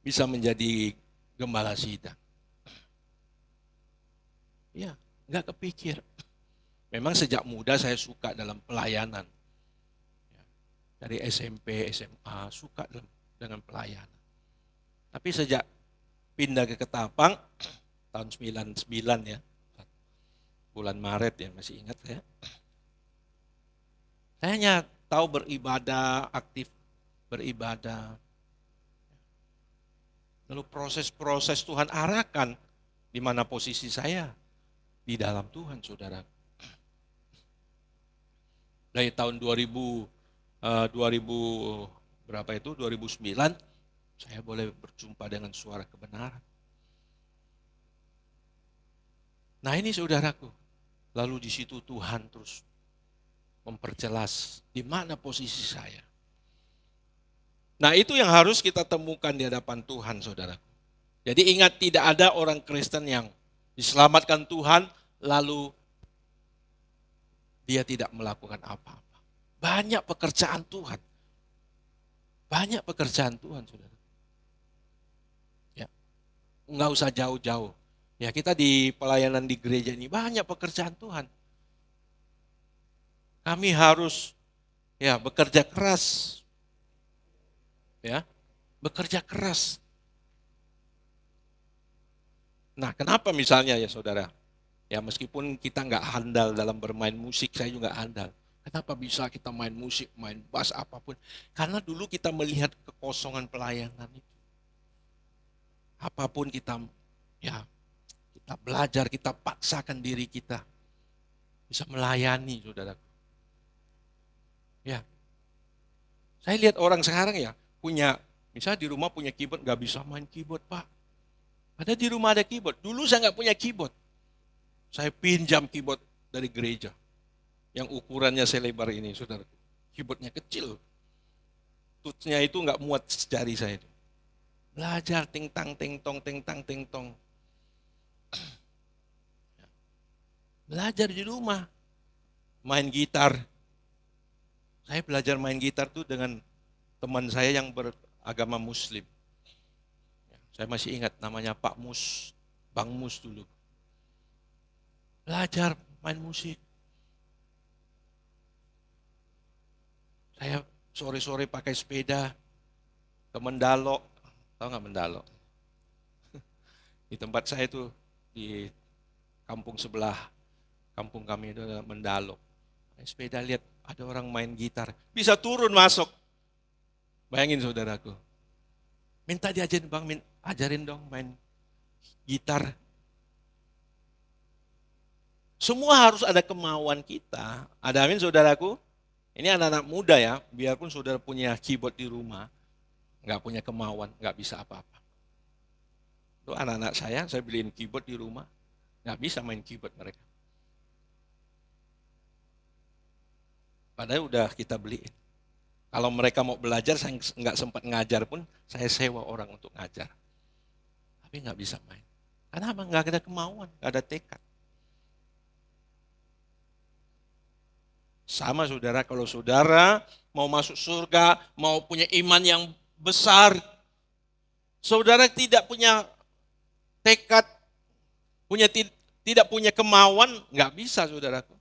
Bisa menjadi gembala sidang. Ya, nggak kepikir. Memang sejak muda saya suka dalam pelayanan. Dari SMP, SMA, suka dengan pelayanan. Tapi sejak pindah ke Ketapang, tahun 99 ya, bulan Maret ya, masih ingat saya. Saya hanya tahu beribadah, aktif beribadah. Lalu proses-proses Tuhan arahkan di mana posisi saya. Di dalam Tuhan, saudara. Dari tahun 2000 berapa itu? 2009, saya boleh berjumpa dengan suara kebenaran. Nah ini saudaraku, lalu di situ Tuhan terus memperjelas di mana posisi saya. Nah itu yang harus kita temukan di hadapan Tuhan, saudaraku. Jadi ingat, tidak ada orang Kristen yang diselamatkan Tuhan, lalu dia tidak melakukan apa-apa. Banyak pekerjaan Tuhan. Banyak pekerjaan Tuhan, saudara. Ya, nggak usah jauh-jauh. Ya, kita di pelayanan di gereja ini banyak pekerjaan Tuhan. Kami harus ya bekerja keras. Ya, bekerja keras. Nah, kenapa misalnya ya saudara? Ya meskipun kita nggak handal dalam bermain musik, saya juga handal. Kenapa bisa kita main musik, main bass, apapun? Karena dulu kita melihat kekosongan pelayanan itu. Apapun kita belajar, kita paksakan diri kita. Bisa melayani, saudaraku. Ya, saya lihat orang sekarang ya, punya, misalnya di rumah punya keyboard, nggak bisa main keyboard, Pak. Padahal di rumah ada keyboard. Dulu saya nggak punya keyboard. Saya pinjam keyboard dari gereja. Yang ukurannya selebar ini, saudara. Keyboardnya kecil. Tutsnya itu nggak muat jari saya. Belajar ting-tang, ting-tong, ting-tang, ting-tong. Belajar di rumah. Main gitar. Saya belajar main gitar tuh dengan teman saya yang beragama Muslim. Saya masih ingat namanya Pak Mus, Bang Mus dulu. Belajar main musik. Saya sore-sore pakai sepeda ke Mendalo. Tahu nggak Mendalo? Di tempat saya itu di kampung sebelah, kampung kami itu adalah Mendalo. Sepeda lihat ada orang main gitar, bisa turun masuk. Bayangin saudaraku. Minta diajarin bang, ajarin dong main gitar. Semua harus ada kemauan kita. Ada amin saudaraku? Ini anak-anak muda ya, biarpun saudara punya keyboard di rumah, nggak punya kemauan, nggak bisa apa-apa. Itu anak-anak saya beliin keyboard di rumah, nggak bisa main keyboard mereka. Padahal udah kita beliin. Kalau mereka mau belajar, saya nggak sempat ngajar pun, saya sewa orang untuk ngajar. Tapi nggak bisa main. Karena apa? Nggak ada kemauan, nggak ada tekad. Sama saudara, kalau saudara mau masuk surga, mau punya iman yang besar, saudara tidak punya tekad, tidak punya kemauan, nggak bisa saudaraku.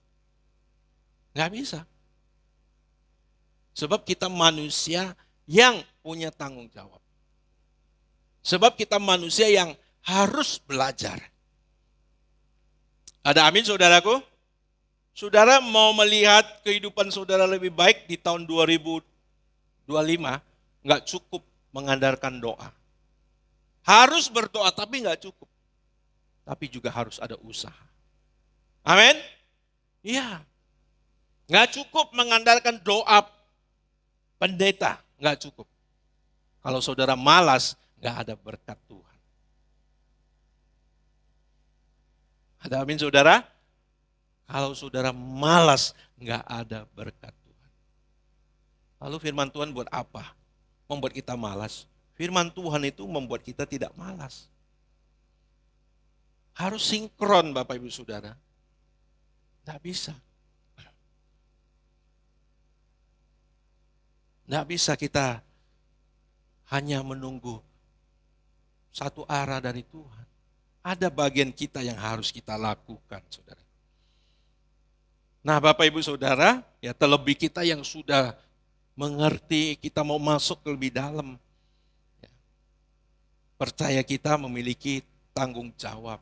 Nggak bisa. Sebab kita manusia yang punya tanggung jawab. Sebab kita manusia yang harus belajar. Ada amin saudaraku? Saudara mau melihat kehidupan saudara lebih baik di tahun 2025, nggak cukup mengandalkan doa. Harus berdoa tapi nggak cukup. Tapi juga harus ada usaha. Amin? Iya. Nggak cukup mengandalkan doa pendeta, nggak cukup. Kalau saudara malas, nggak ada berkat Tuhan. Ada amin saudara? Kalau saudara malas, nggak ada berkat Tuhan. Lalu firman Tuhan buat apa? Membuat kita malas. Firman Tuhan itu membuat kita tidak malas. Harus sinkron Bapak Ibu Saudara. Nggak bisa. Nggak bisa kita hanya menunggu satu arah dari Tuhan. Ada bagian kita yang harus kita lakukan, saudara. Nah, Bapak Ibu Saudara, ya terlebih kita yang sudah mengerti, kita mau masuk ke lebih dalam. Ya. Percaya kita memiliki tanggung jawab.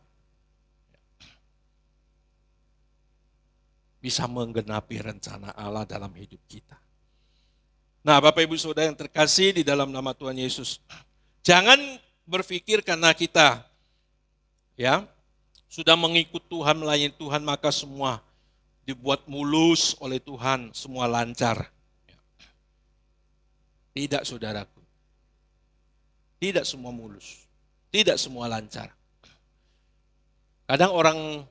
Bisa menggenapi rencana Allah dalam hidup kita. Nah, Bapak Ibu Saudara yang terkasih di dalam nama Tuhan Yesus, jangan berpikir karena kita ya sudah mengikut Tuhan, melayani Tuhan, maka semua dibuat mulus oleh Tuhan, semua lancar. Tidak saudaraku. Tidak semua mulus. Tidak semua lancar. Kadang orang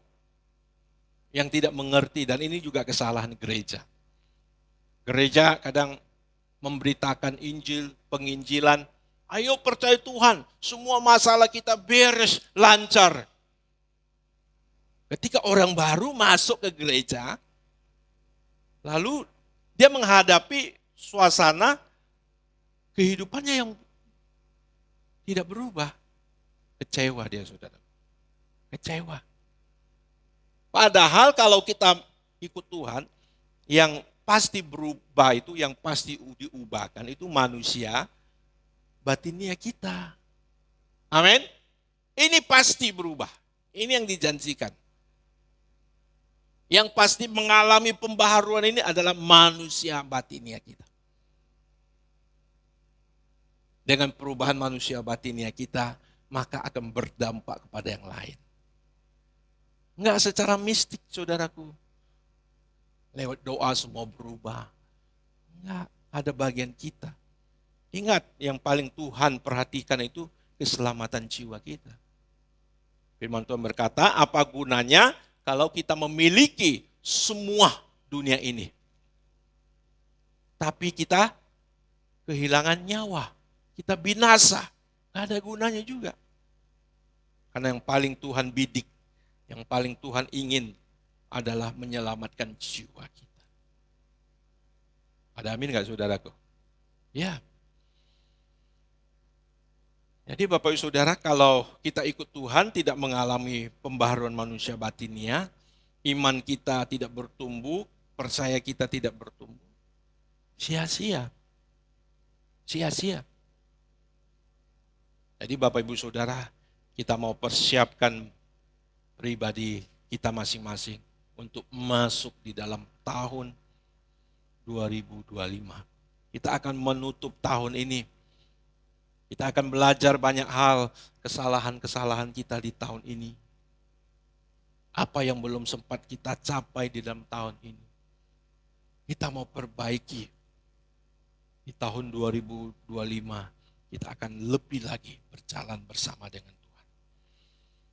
yang tidak mengerti, dan ini juga kesalahan gereja. Gereja kadang memberitakan Injil, penginjilan, ayo percaya Tuhan, semua masalah kita beres, lancar. Ketika orang baru masuk ke gereja, lalu dia menghadapi suasana kehidupannya yang tidak berubah. Kecewa dia saudara. Kecewa. Padahal kalau kita ikut Tuhan, yang pasti berubah itu, yang pasti diubahkan itu manusia, batinnya kita. Amin. Ini pasti berubah. Ini yang dijanjikan. Yang pasti mengalami pembaharuan ini adalah manusia batinnya kita. Dengan perubahan manusia batinnya kita, maka akan berdampak kepada yang lain. Enggak secara mistik saudaraku. Lewat doa semua berubah. Enggak, ada bagian kita. Ingat, yang paling Tuhan perhatikan itu keselamatan jiwa kita. Firman Tuhan berkata, apa gunanya kalau kita memiliki semua dunia ini, tapi kita kehilangan nyawa, kita binasa, gak ada gunanya juga. Karena yang paling Tuhan bidik, yang paling Tuhan ingin adalah menyelamatkan jiwa kita. Ada amin nggak saudaraku? Ya. Jadi Bapak Ibu Saudara, kalau kita ikut Tuhan tidak mengalami pembaharuan manusia batinnya, iman kita tidak bertumbuh, percaya kita tidak bertumbuh, sia-sia. Sia-sia. Jadi Bapak Ibu Saudara, kita mau persiapkan pribadi kita masing-masing untuk masuk di dalam tahun 2025. Kita akan menutup tahun ini. Kita akan belajar banyak hal, kesalahan-kesalahan kita di tahun ini. Apa yang belum sempat kita capai di dalam tahun ini. Kita mau perbaiki. Di tahun 2025, kita akan lebih lagi berjalan bersama dengan Tuhan.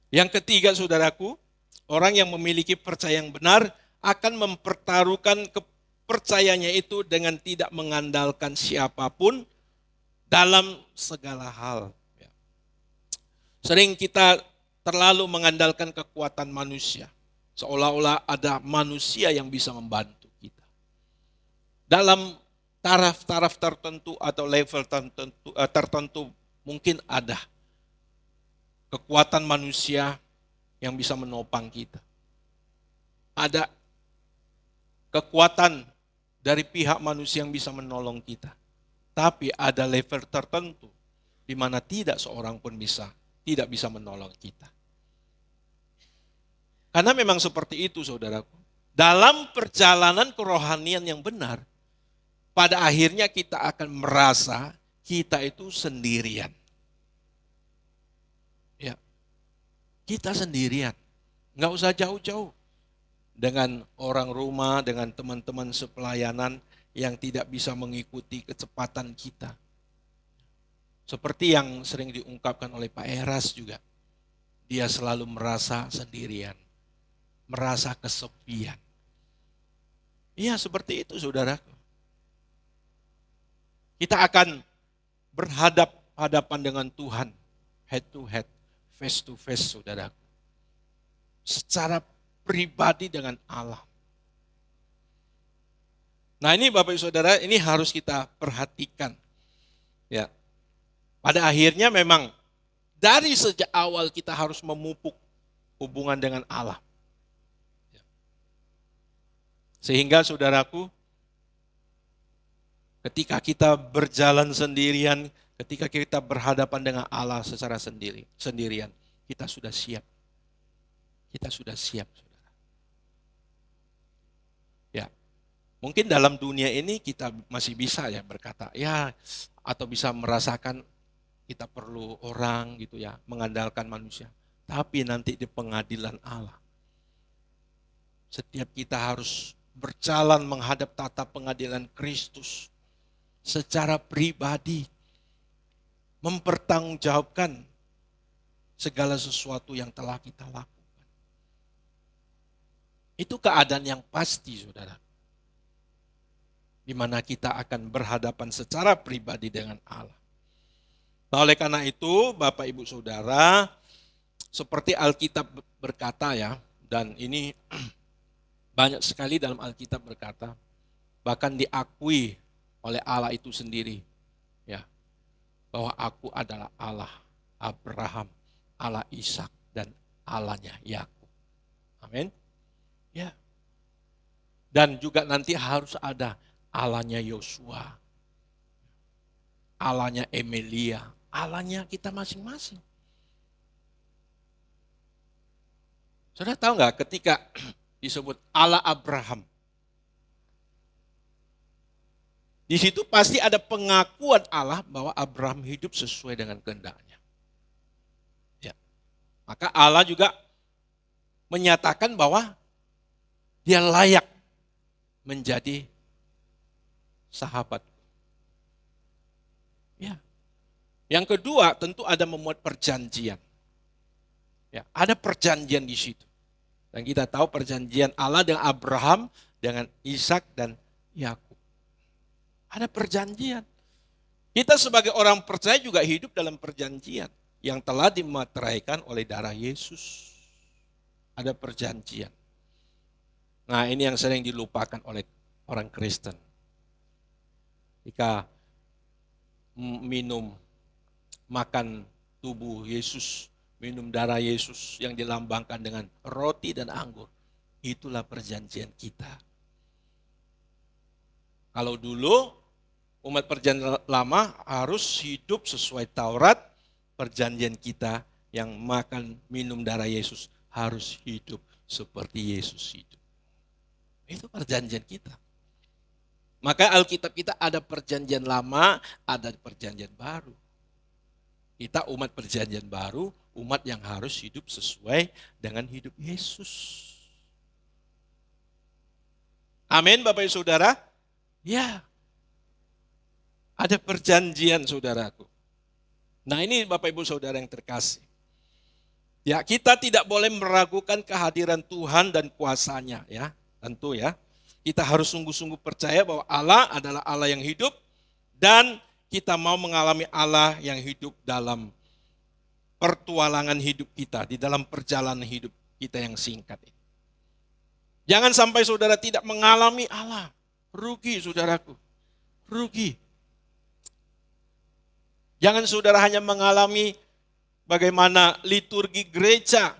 Yang ketiga saudaraku, orang yang memiliki percaya yang benar akan mempertaruhkan kepercayaannya itu dengan tidak mengandalkan siapapun dalam segala hal. Sering kita terlalu mengandalkan kekuatan manusia. Seolah-olah ada manusia yang bisa membantu kita. Dalam taraf-taraf tertentu atau level tertentu mungkin ada kekuatan manusia yang bisa menopang kita. Ada kekuatan dari pihak manusia yang bisa menolong kita. Tapi ada level tertentu di mana tidak seorang pun tidak bisa menolong kita. Karena memang seperti itu saudaraku. Dalam perjalanan kerohanian yang benar, pada akhirnya kita akan merasa kita itu sendirian. Ya, kita sendirian. Nggak usah jauh-jauh. Dengan orang rumah, dengan teman-teman sepelayanan yang tidak bisa mengikuti kecepatan kita. Seperti yang sering diungkapkan oleh Pak Eras juga. Dia selalu merasa sendirian. Merasa kesepian. Iya seperti itu saudaraku. Kita akan berhadapan dengan Tuhan. Head to head, face to face saudaraku. Secara pribadi dengan Allah. Nah ini Bapak Ibu Saudara, ini harus kita perhatikan. Ya. Pada akhirnya memang dari sejak awal kita harus memupuk hubungan dengan Allah. Sehingga saudaraku, ketika kita berjalan sendirian, ketika kita berhadapan dengan Allah secara sendirian, kita sudah siap. Kita sudah siap, saudara. Ya, mungkin dalam dunia ini kita masih bisa ya berkata, ya atau bisa merasakan kita perlu orang gitu ya, mengandalkan manusia. Tapi nanti di pengadilan Allah, setiap kita harus berjalan menghadap tata pengadilan Kristus secara pribadi, mempertanggungjawabkan segala sesuatu yang telah kita lakukan. Itu keadaan yang pasti, saudara. Di mana kita akan berhadapan secara pribadi dengan Allah. Nah, oleh karena itu, Bapak Ibu Saudara, seperti Alkitab berkata ya, dan ini banyak sekali dalam Alkitab berkata, bahkan diakui oleh Allah itu sendiri, ya, bahwa aku adalah Allah Abraham, Allah Ishak, dan Allahnya Yakub. Amin. Ya. Dan juga nanti harus ada Allahnya Yosua, Allahnya Emilia, Allahnya kita masing-masing. Saudara tahu nggak ketika disebut Allah Abraham, di situ pasti ada pengakuan Allah bahwa Abraham hidup sesuai dengan kehendaknya. Ya. Maka Allah juga menyatakan bahwa dia layak menjadi sahabat. Ya. Yang kedua tentu ada membuat perjanjian. Ya, ada perjanjian di situ. Dan kita tahu perjanjian Allah dengan Abraham, dengan Ishak dan Yakub. Ada perjanjian. Kita sebagai orang percaya juga hidup dalam perjanjian yang telah dimateraikan oleh darah Yesus. Ada perjanjian. Nah ini yang sering dilupakan oleh orang Kristen. Ketika minum, makan tubuh Yesus, minum darah Yesus yang dilambangkan dengan roti dan anggur. Itulah perjanjian kita. Kalau dulu umat perjanjian lama harus hidup sesuai Taurat, perjanjian kita yang makan minum darah Yesus harus hidup seperti Yesus hidup. Itu perjanjian kita. Maka Alkitab kita ada perjanjian lama, ada perjanjian baru. Kita umat perjanjian baru, umat yang harus hidup sesuai dengan hidup Yesus. Amin Bapak Ibu Saudara. Ya, ada perjanjian saudaraku. Nah ini Bapak Ibu Saudara yang terkasih. Ya, kita tidak boleh meragukan kehadiran Tuhan dan kuasanya, ya. Tentu ya. Kita harus sungguh-sungguh percaya bahwa Allah adalah Allah yang hidup dan kita mau mengalami Allah yang hidup dalam pertualangan hidup kita, di dalam perjalanan hidup kita yang singkat ini. Jangan sampai saudara tidak mengalami Allah. Rugi saudaraku, rugi. Jangan saudara hanya mengalami bagaimana liturgi gereja.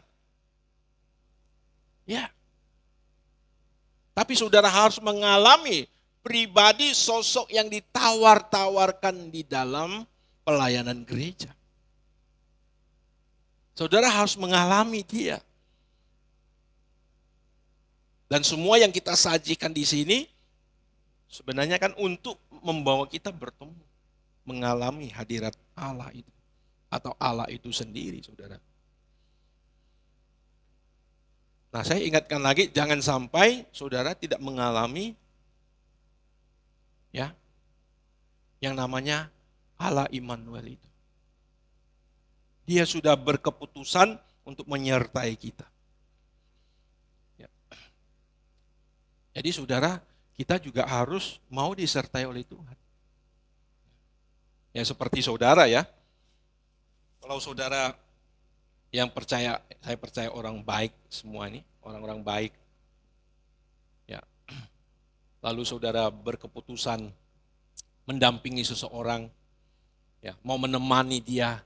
Ya. Tapi saudara harus mengalami pribadi sosok yang ditawar-tawarkan di dalam pelayanan gereja. Saudara harus mengalami dia. Dan semua yang kita sajikan di sini sebenarnya kan untuk membawa kita bertemu, mengalami hadirat Allah itu. Atau Allah itu sendiri, saudara. Nah, saya ingatkan lagi, jangan sampai saudara tidak mengalami ya yang namanya Allah Immanuel itu. Dia sudah berkeputusan untuk menyertai kita. Ya. Jadi saudara, kita juga harus mau disertai oleh Tuhan. Ya seperti saudara ya. Kalau saudara yang percaya, saya percaya orang baik semua ini, orang-orang baik. Ya. Lalu saudara berkeputusan mendampingi seseorang, ya, mau menemani dia.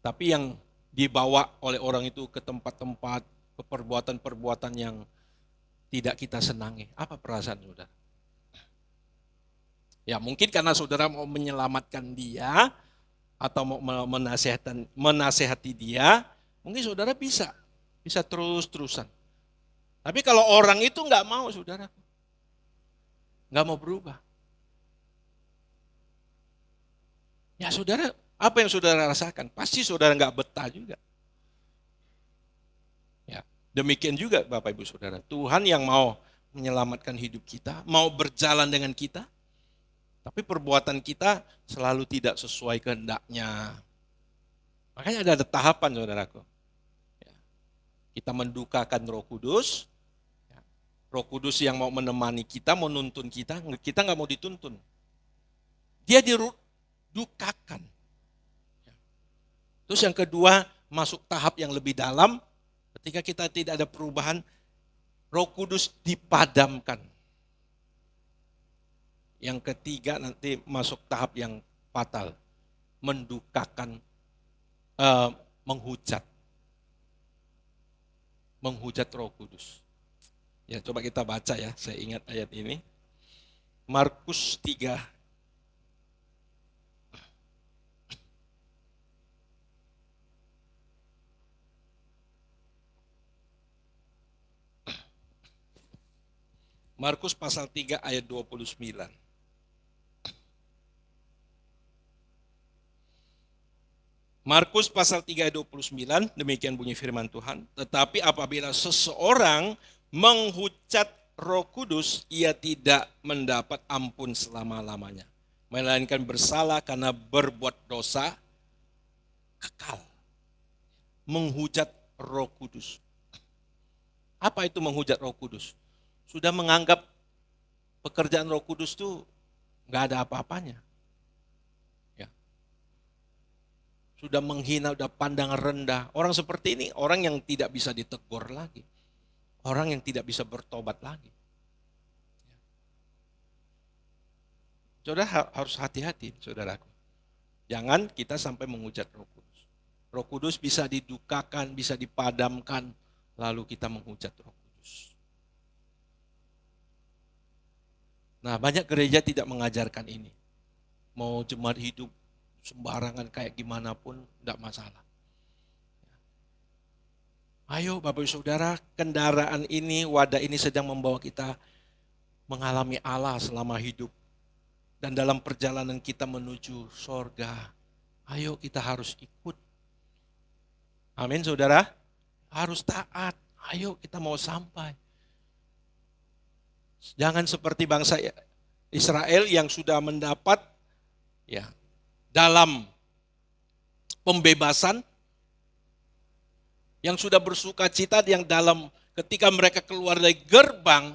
Tapi yang dibawa oleh orang itu ke tempat-tempat, ke perbuatan-perbuatan yang tidak kita senangi. Apa perasaan saudara? Ya mungkin karena saudara mau menyelamatkan dia, atau mau menasehati dia, mungkin saudara bisa terus-terusan. Tapi kalau orang itu nggak mau saudara, nggak mau berubah. Ya saudara, apa yang saudara rasakan? Pasti saudara nggak betah juga. Ya, demikian juga Bapak Ibu Saudara. Tuhan yang mau menyelamatkan hidup kita, mau berjalan dengan kita, tapi perbuatan kita selalu tidak sesuai kehendaknya. Makanya ada tahapan saudaraku. Ya. Kita mendukakan Roh Kudus. Ya. Roh Kudus yang mau menemani kita, menuntun kita nggak mau dituntun. Dia didukakan. Ya. Terus yang kedua, masuk tahap yang lebih dalam. Ketika kita tidak ada perubahan, Roh Kudus dipadamkan. Yang ketiga nanti masuk tahap yang fatal, mendukakan, menghujat Roh Kudus. Ya coba kita baca ya, saya ingat ayat ini. Markus 3. Markus pasal 3 ayat 29. Markus pasal 3 ayat 29, demikian bunyi firman Tuhan. Tetapi apabila seseorang menghujat Roh Kudus, ia tidak mendapat ampun selama-lamanya. Melainkan bersalah karena berbuat dosa kekal. Menghujat Roh Kudus. Apa itu menghujat Roh Kudus? Sudah menganggap pekerjaan Roh Kudus itu nggak ada apa-apanya. Sudah menghina, sudah pandang rendah. Orang seperti ini, orang yang tidak bisa ditegur lagi. Orang yang tidak bisa bertobat lagi. Saudara harus hati-hati, saudaraku. Jangan kita sampai menghujat Roh Kudus. Roh Kudus bisa didukakan, bisa dipadamkan, lalu kita menghujat Roh Kudus. Nah, banyak gereja tidak mengajarkan ini. Mau jemaat hidup sembarangan kayak gimana pun tidak masalah. Ayo Bapak Ibu Saudara, kendaraan ini, wadah ini sedang membawa kita mengalami Allah selama hidup. Dan dalam perjalanan kita menuju sorga, ayo kita harus ikut. Amin saudara, harus taat, ayo kita mau sampai. Jangan seperti bangsa Israel yang sudah mendapat ya dalam pembebasan, yang sudah bersuka cita, yang dalam ketika mereka keluar dari gerbang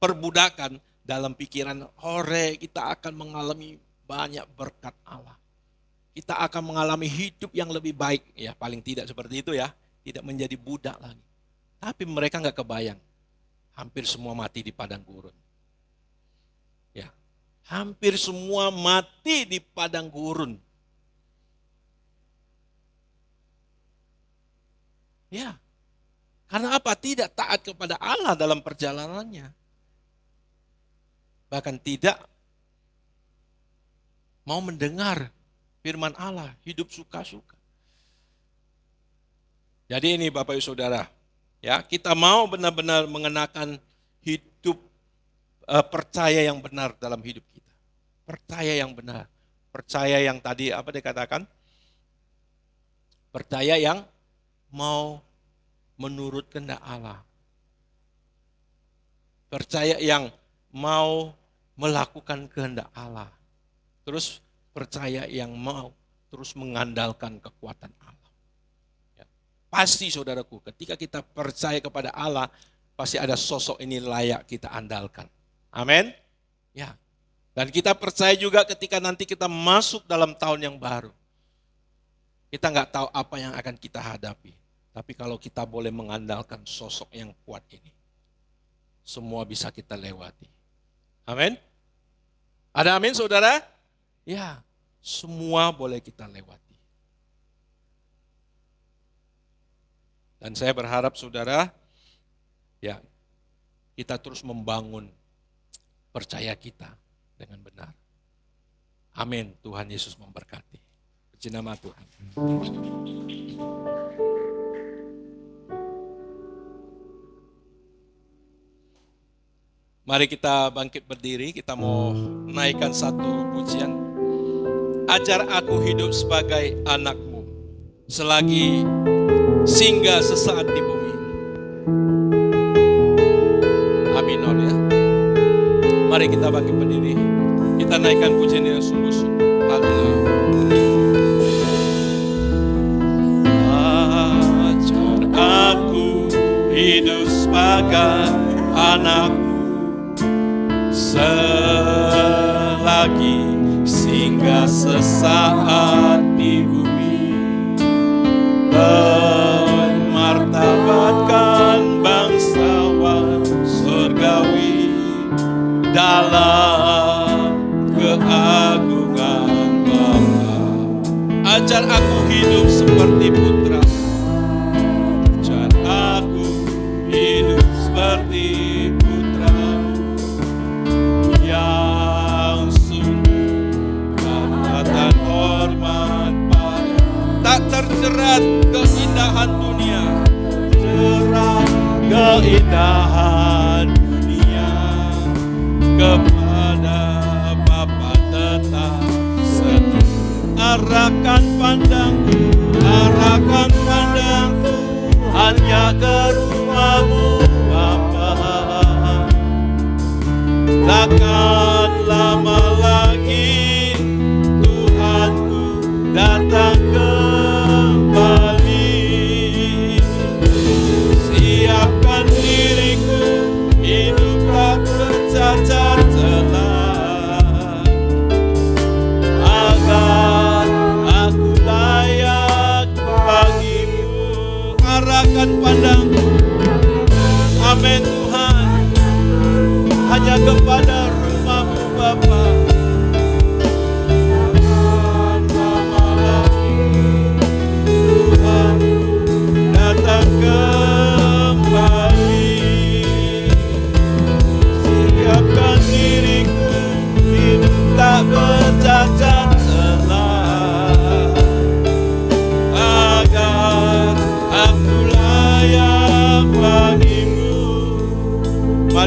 perbudakan, dalam pikiran kita akan mengalami banyak berkat Allah. Kita akan mengalami hidup yang lebih baik, ya paling tidak seperti itu ya, tidak menjadi budak lagi. Tapi mereka nggak kebayang, hampir semua mati di padang gurun. Ya, hampir semua mati di padang gurun. Ya, karena apa? Tidak taat kepada Allah dalam perjalanannya. Bahkan tidak mau mendengar firman Allah, hidup suka-suka. Jadi ini Bapak Ibu Saudara, ya kita mau benar-benar mengenakan hidup percaya yang benar dalam hidup kita. Percaya yang benar. Percaya yang tadi apa dikatakan? Percaya yang mau menurut kehendak Allah. Percaya yang mau melakukan kehendak Allah. Terus percaya yang mau terus mengandalkan kekuatan Allah. Ya. Pasti saudaraku, ketika kita percaya kepada Allah, pasti ada sosok ini layak kita andalkan. Amin. Ya. Dan kita percaya juga ketika nanti kita masuk dalam tahun yang baru. Kita nggak tahu apa yang akan kita hadapi. Tapi kalau kita boleh mengandalkan sosok yang kuat ini, semua bisa kita lewati. Amin. Ada amin saudara? Ya, semua boleh kita lewati. Dan saya berharap saudara, ya kita terus membangun percaya kita dengan benar. Amin. Tuhan Yesus memberkati. Puji nama Tuhan. Mari kita bangkit berdiri, kita mau naikkan satu pujian. Ajar aku hidup sebagai anakmu, selagi singgah sesaat di bumi. Amin ya. Mari kita bangkit berdiri, kita naikkan pujian yang sungguh-sungguh. Haleluya. Ajar aku hidup sebagai anakmu, selagi singgah sesaat di bumi, memartabatkan bangsawan surgawi dalam keagungan Bapa. Ajar aku hidup seperti putra, ajar aku hidup seperti putra yang sungguh ramah dan hormat pada, tak terjerat keindahan dunia, terjerat keindahan dunia, kepada Bapa tetap setia. Arahkan pandangku hanya ke rumah-Mu Bapa. Takkan lama lagi Tuhanku datang kembali. Siapkan diriku, hiduplah bercacat celah, agar aku layak bagi-Mu. Arahkan pandangku, amin Tuhan, hanya kepada rumah-Mu Bapa.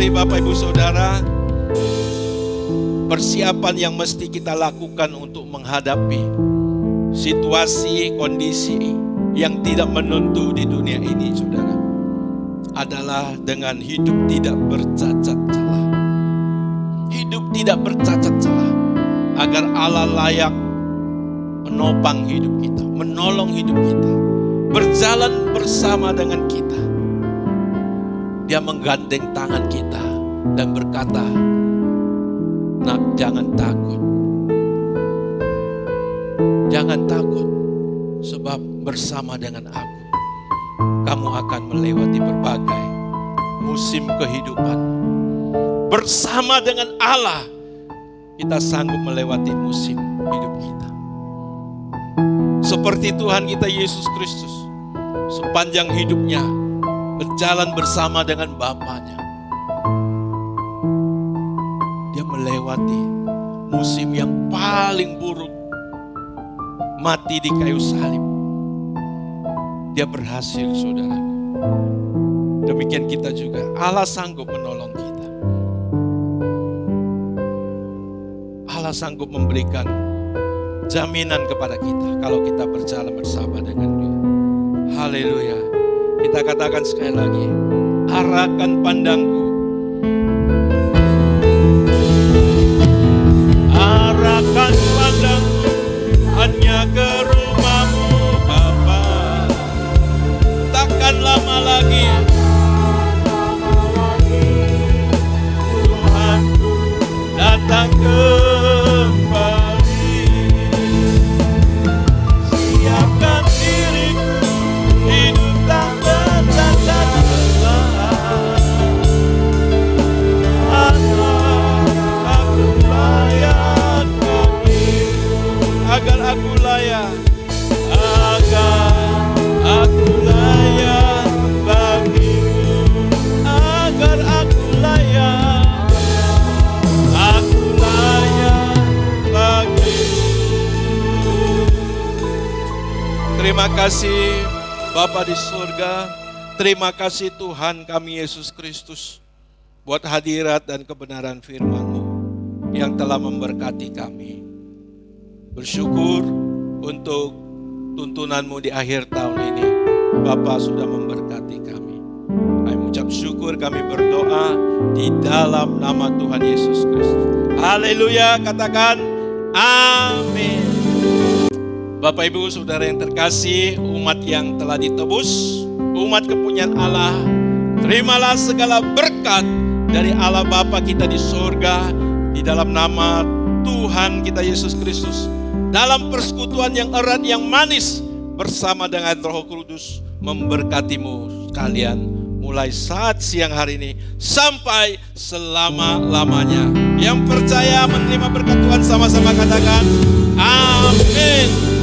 hari Bapak Ibu Saudara, persiapan yang mesti kita lakukan untuk menghadapi situasi, kondisi yang tidak menentu di dunia ini, saudara, adalah dengan hidup tidak bercacat celah. Hidup tidak bercacat celah, agar Allah layak menopang hidup kita, menolong hidup kita, berjalan bersama dengan kita. Dia menggandeng tangan kita dan berkata, "Nak, jangan takut. Jangan takut, sebab bersama dengan aku, kamu akan melewati berbagai musim kehidupan. Bersama dengan Allah, kita sanggup melewati musim hidup kita." Seperti Tuhan kita Yesus Kristus, sepanjang hidupnya berjalan bersama dengan Bapanya, dia melewati musim yang paling buruk, mati di kayu salib. Dia berhasil, saudara. Demikian kita juga. Allah sanggup menolong kita. Allah sanggup memberikan jaminan kepada kita kalau kita berjalan bersama dengan Dia. Haleluya. Kita katakan sekali lagi, arahkan pandangku, arahkan pandangku hanya ke rumah-Mu, Bapa. Takkan lama lagi Tuhanku datang kembali. Siapkan diriku, hidup tak bercacat celah. Aku layak bagimu, agar aku layak, agar aku layak bagimu, agar aku layak bagimu. Terima kasih Bapa di surga, terima kasih Tuhan kami Yesus Kristus buat hadirat dan kebenaran firman-Mu yang telah memberkati kami. Bersyukur untuk tuntunan-Mu di akhir tahun ini. Bapa sudah memberkati kami. Kami ucap syukur, kami berdoa di dalam nama Tuhan Yesus Kristus. Haleluya, katakan amin. Bapak Ibu Saudara yang terkasih, umat yang telah ditebus, umat kepunyaan Allah, terimalah segala berkat dari Allah Bapa kita di surga, di dalam nama Tuhan kita Yesus Kristus, dalam persekutuan yang erat, yang manis, bersama dengan Roh Kudus, memberkatimu sekalian, mulai saat siang hari ini, sampai selama-lamanya. Yang percaya menerima berkat Tuhan sama-sama katakan, amin.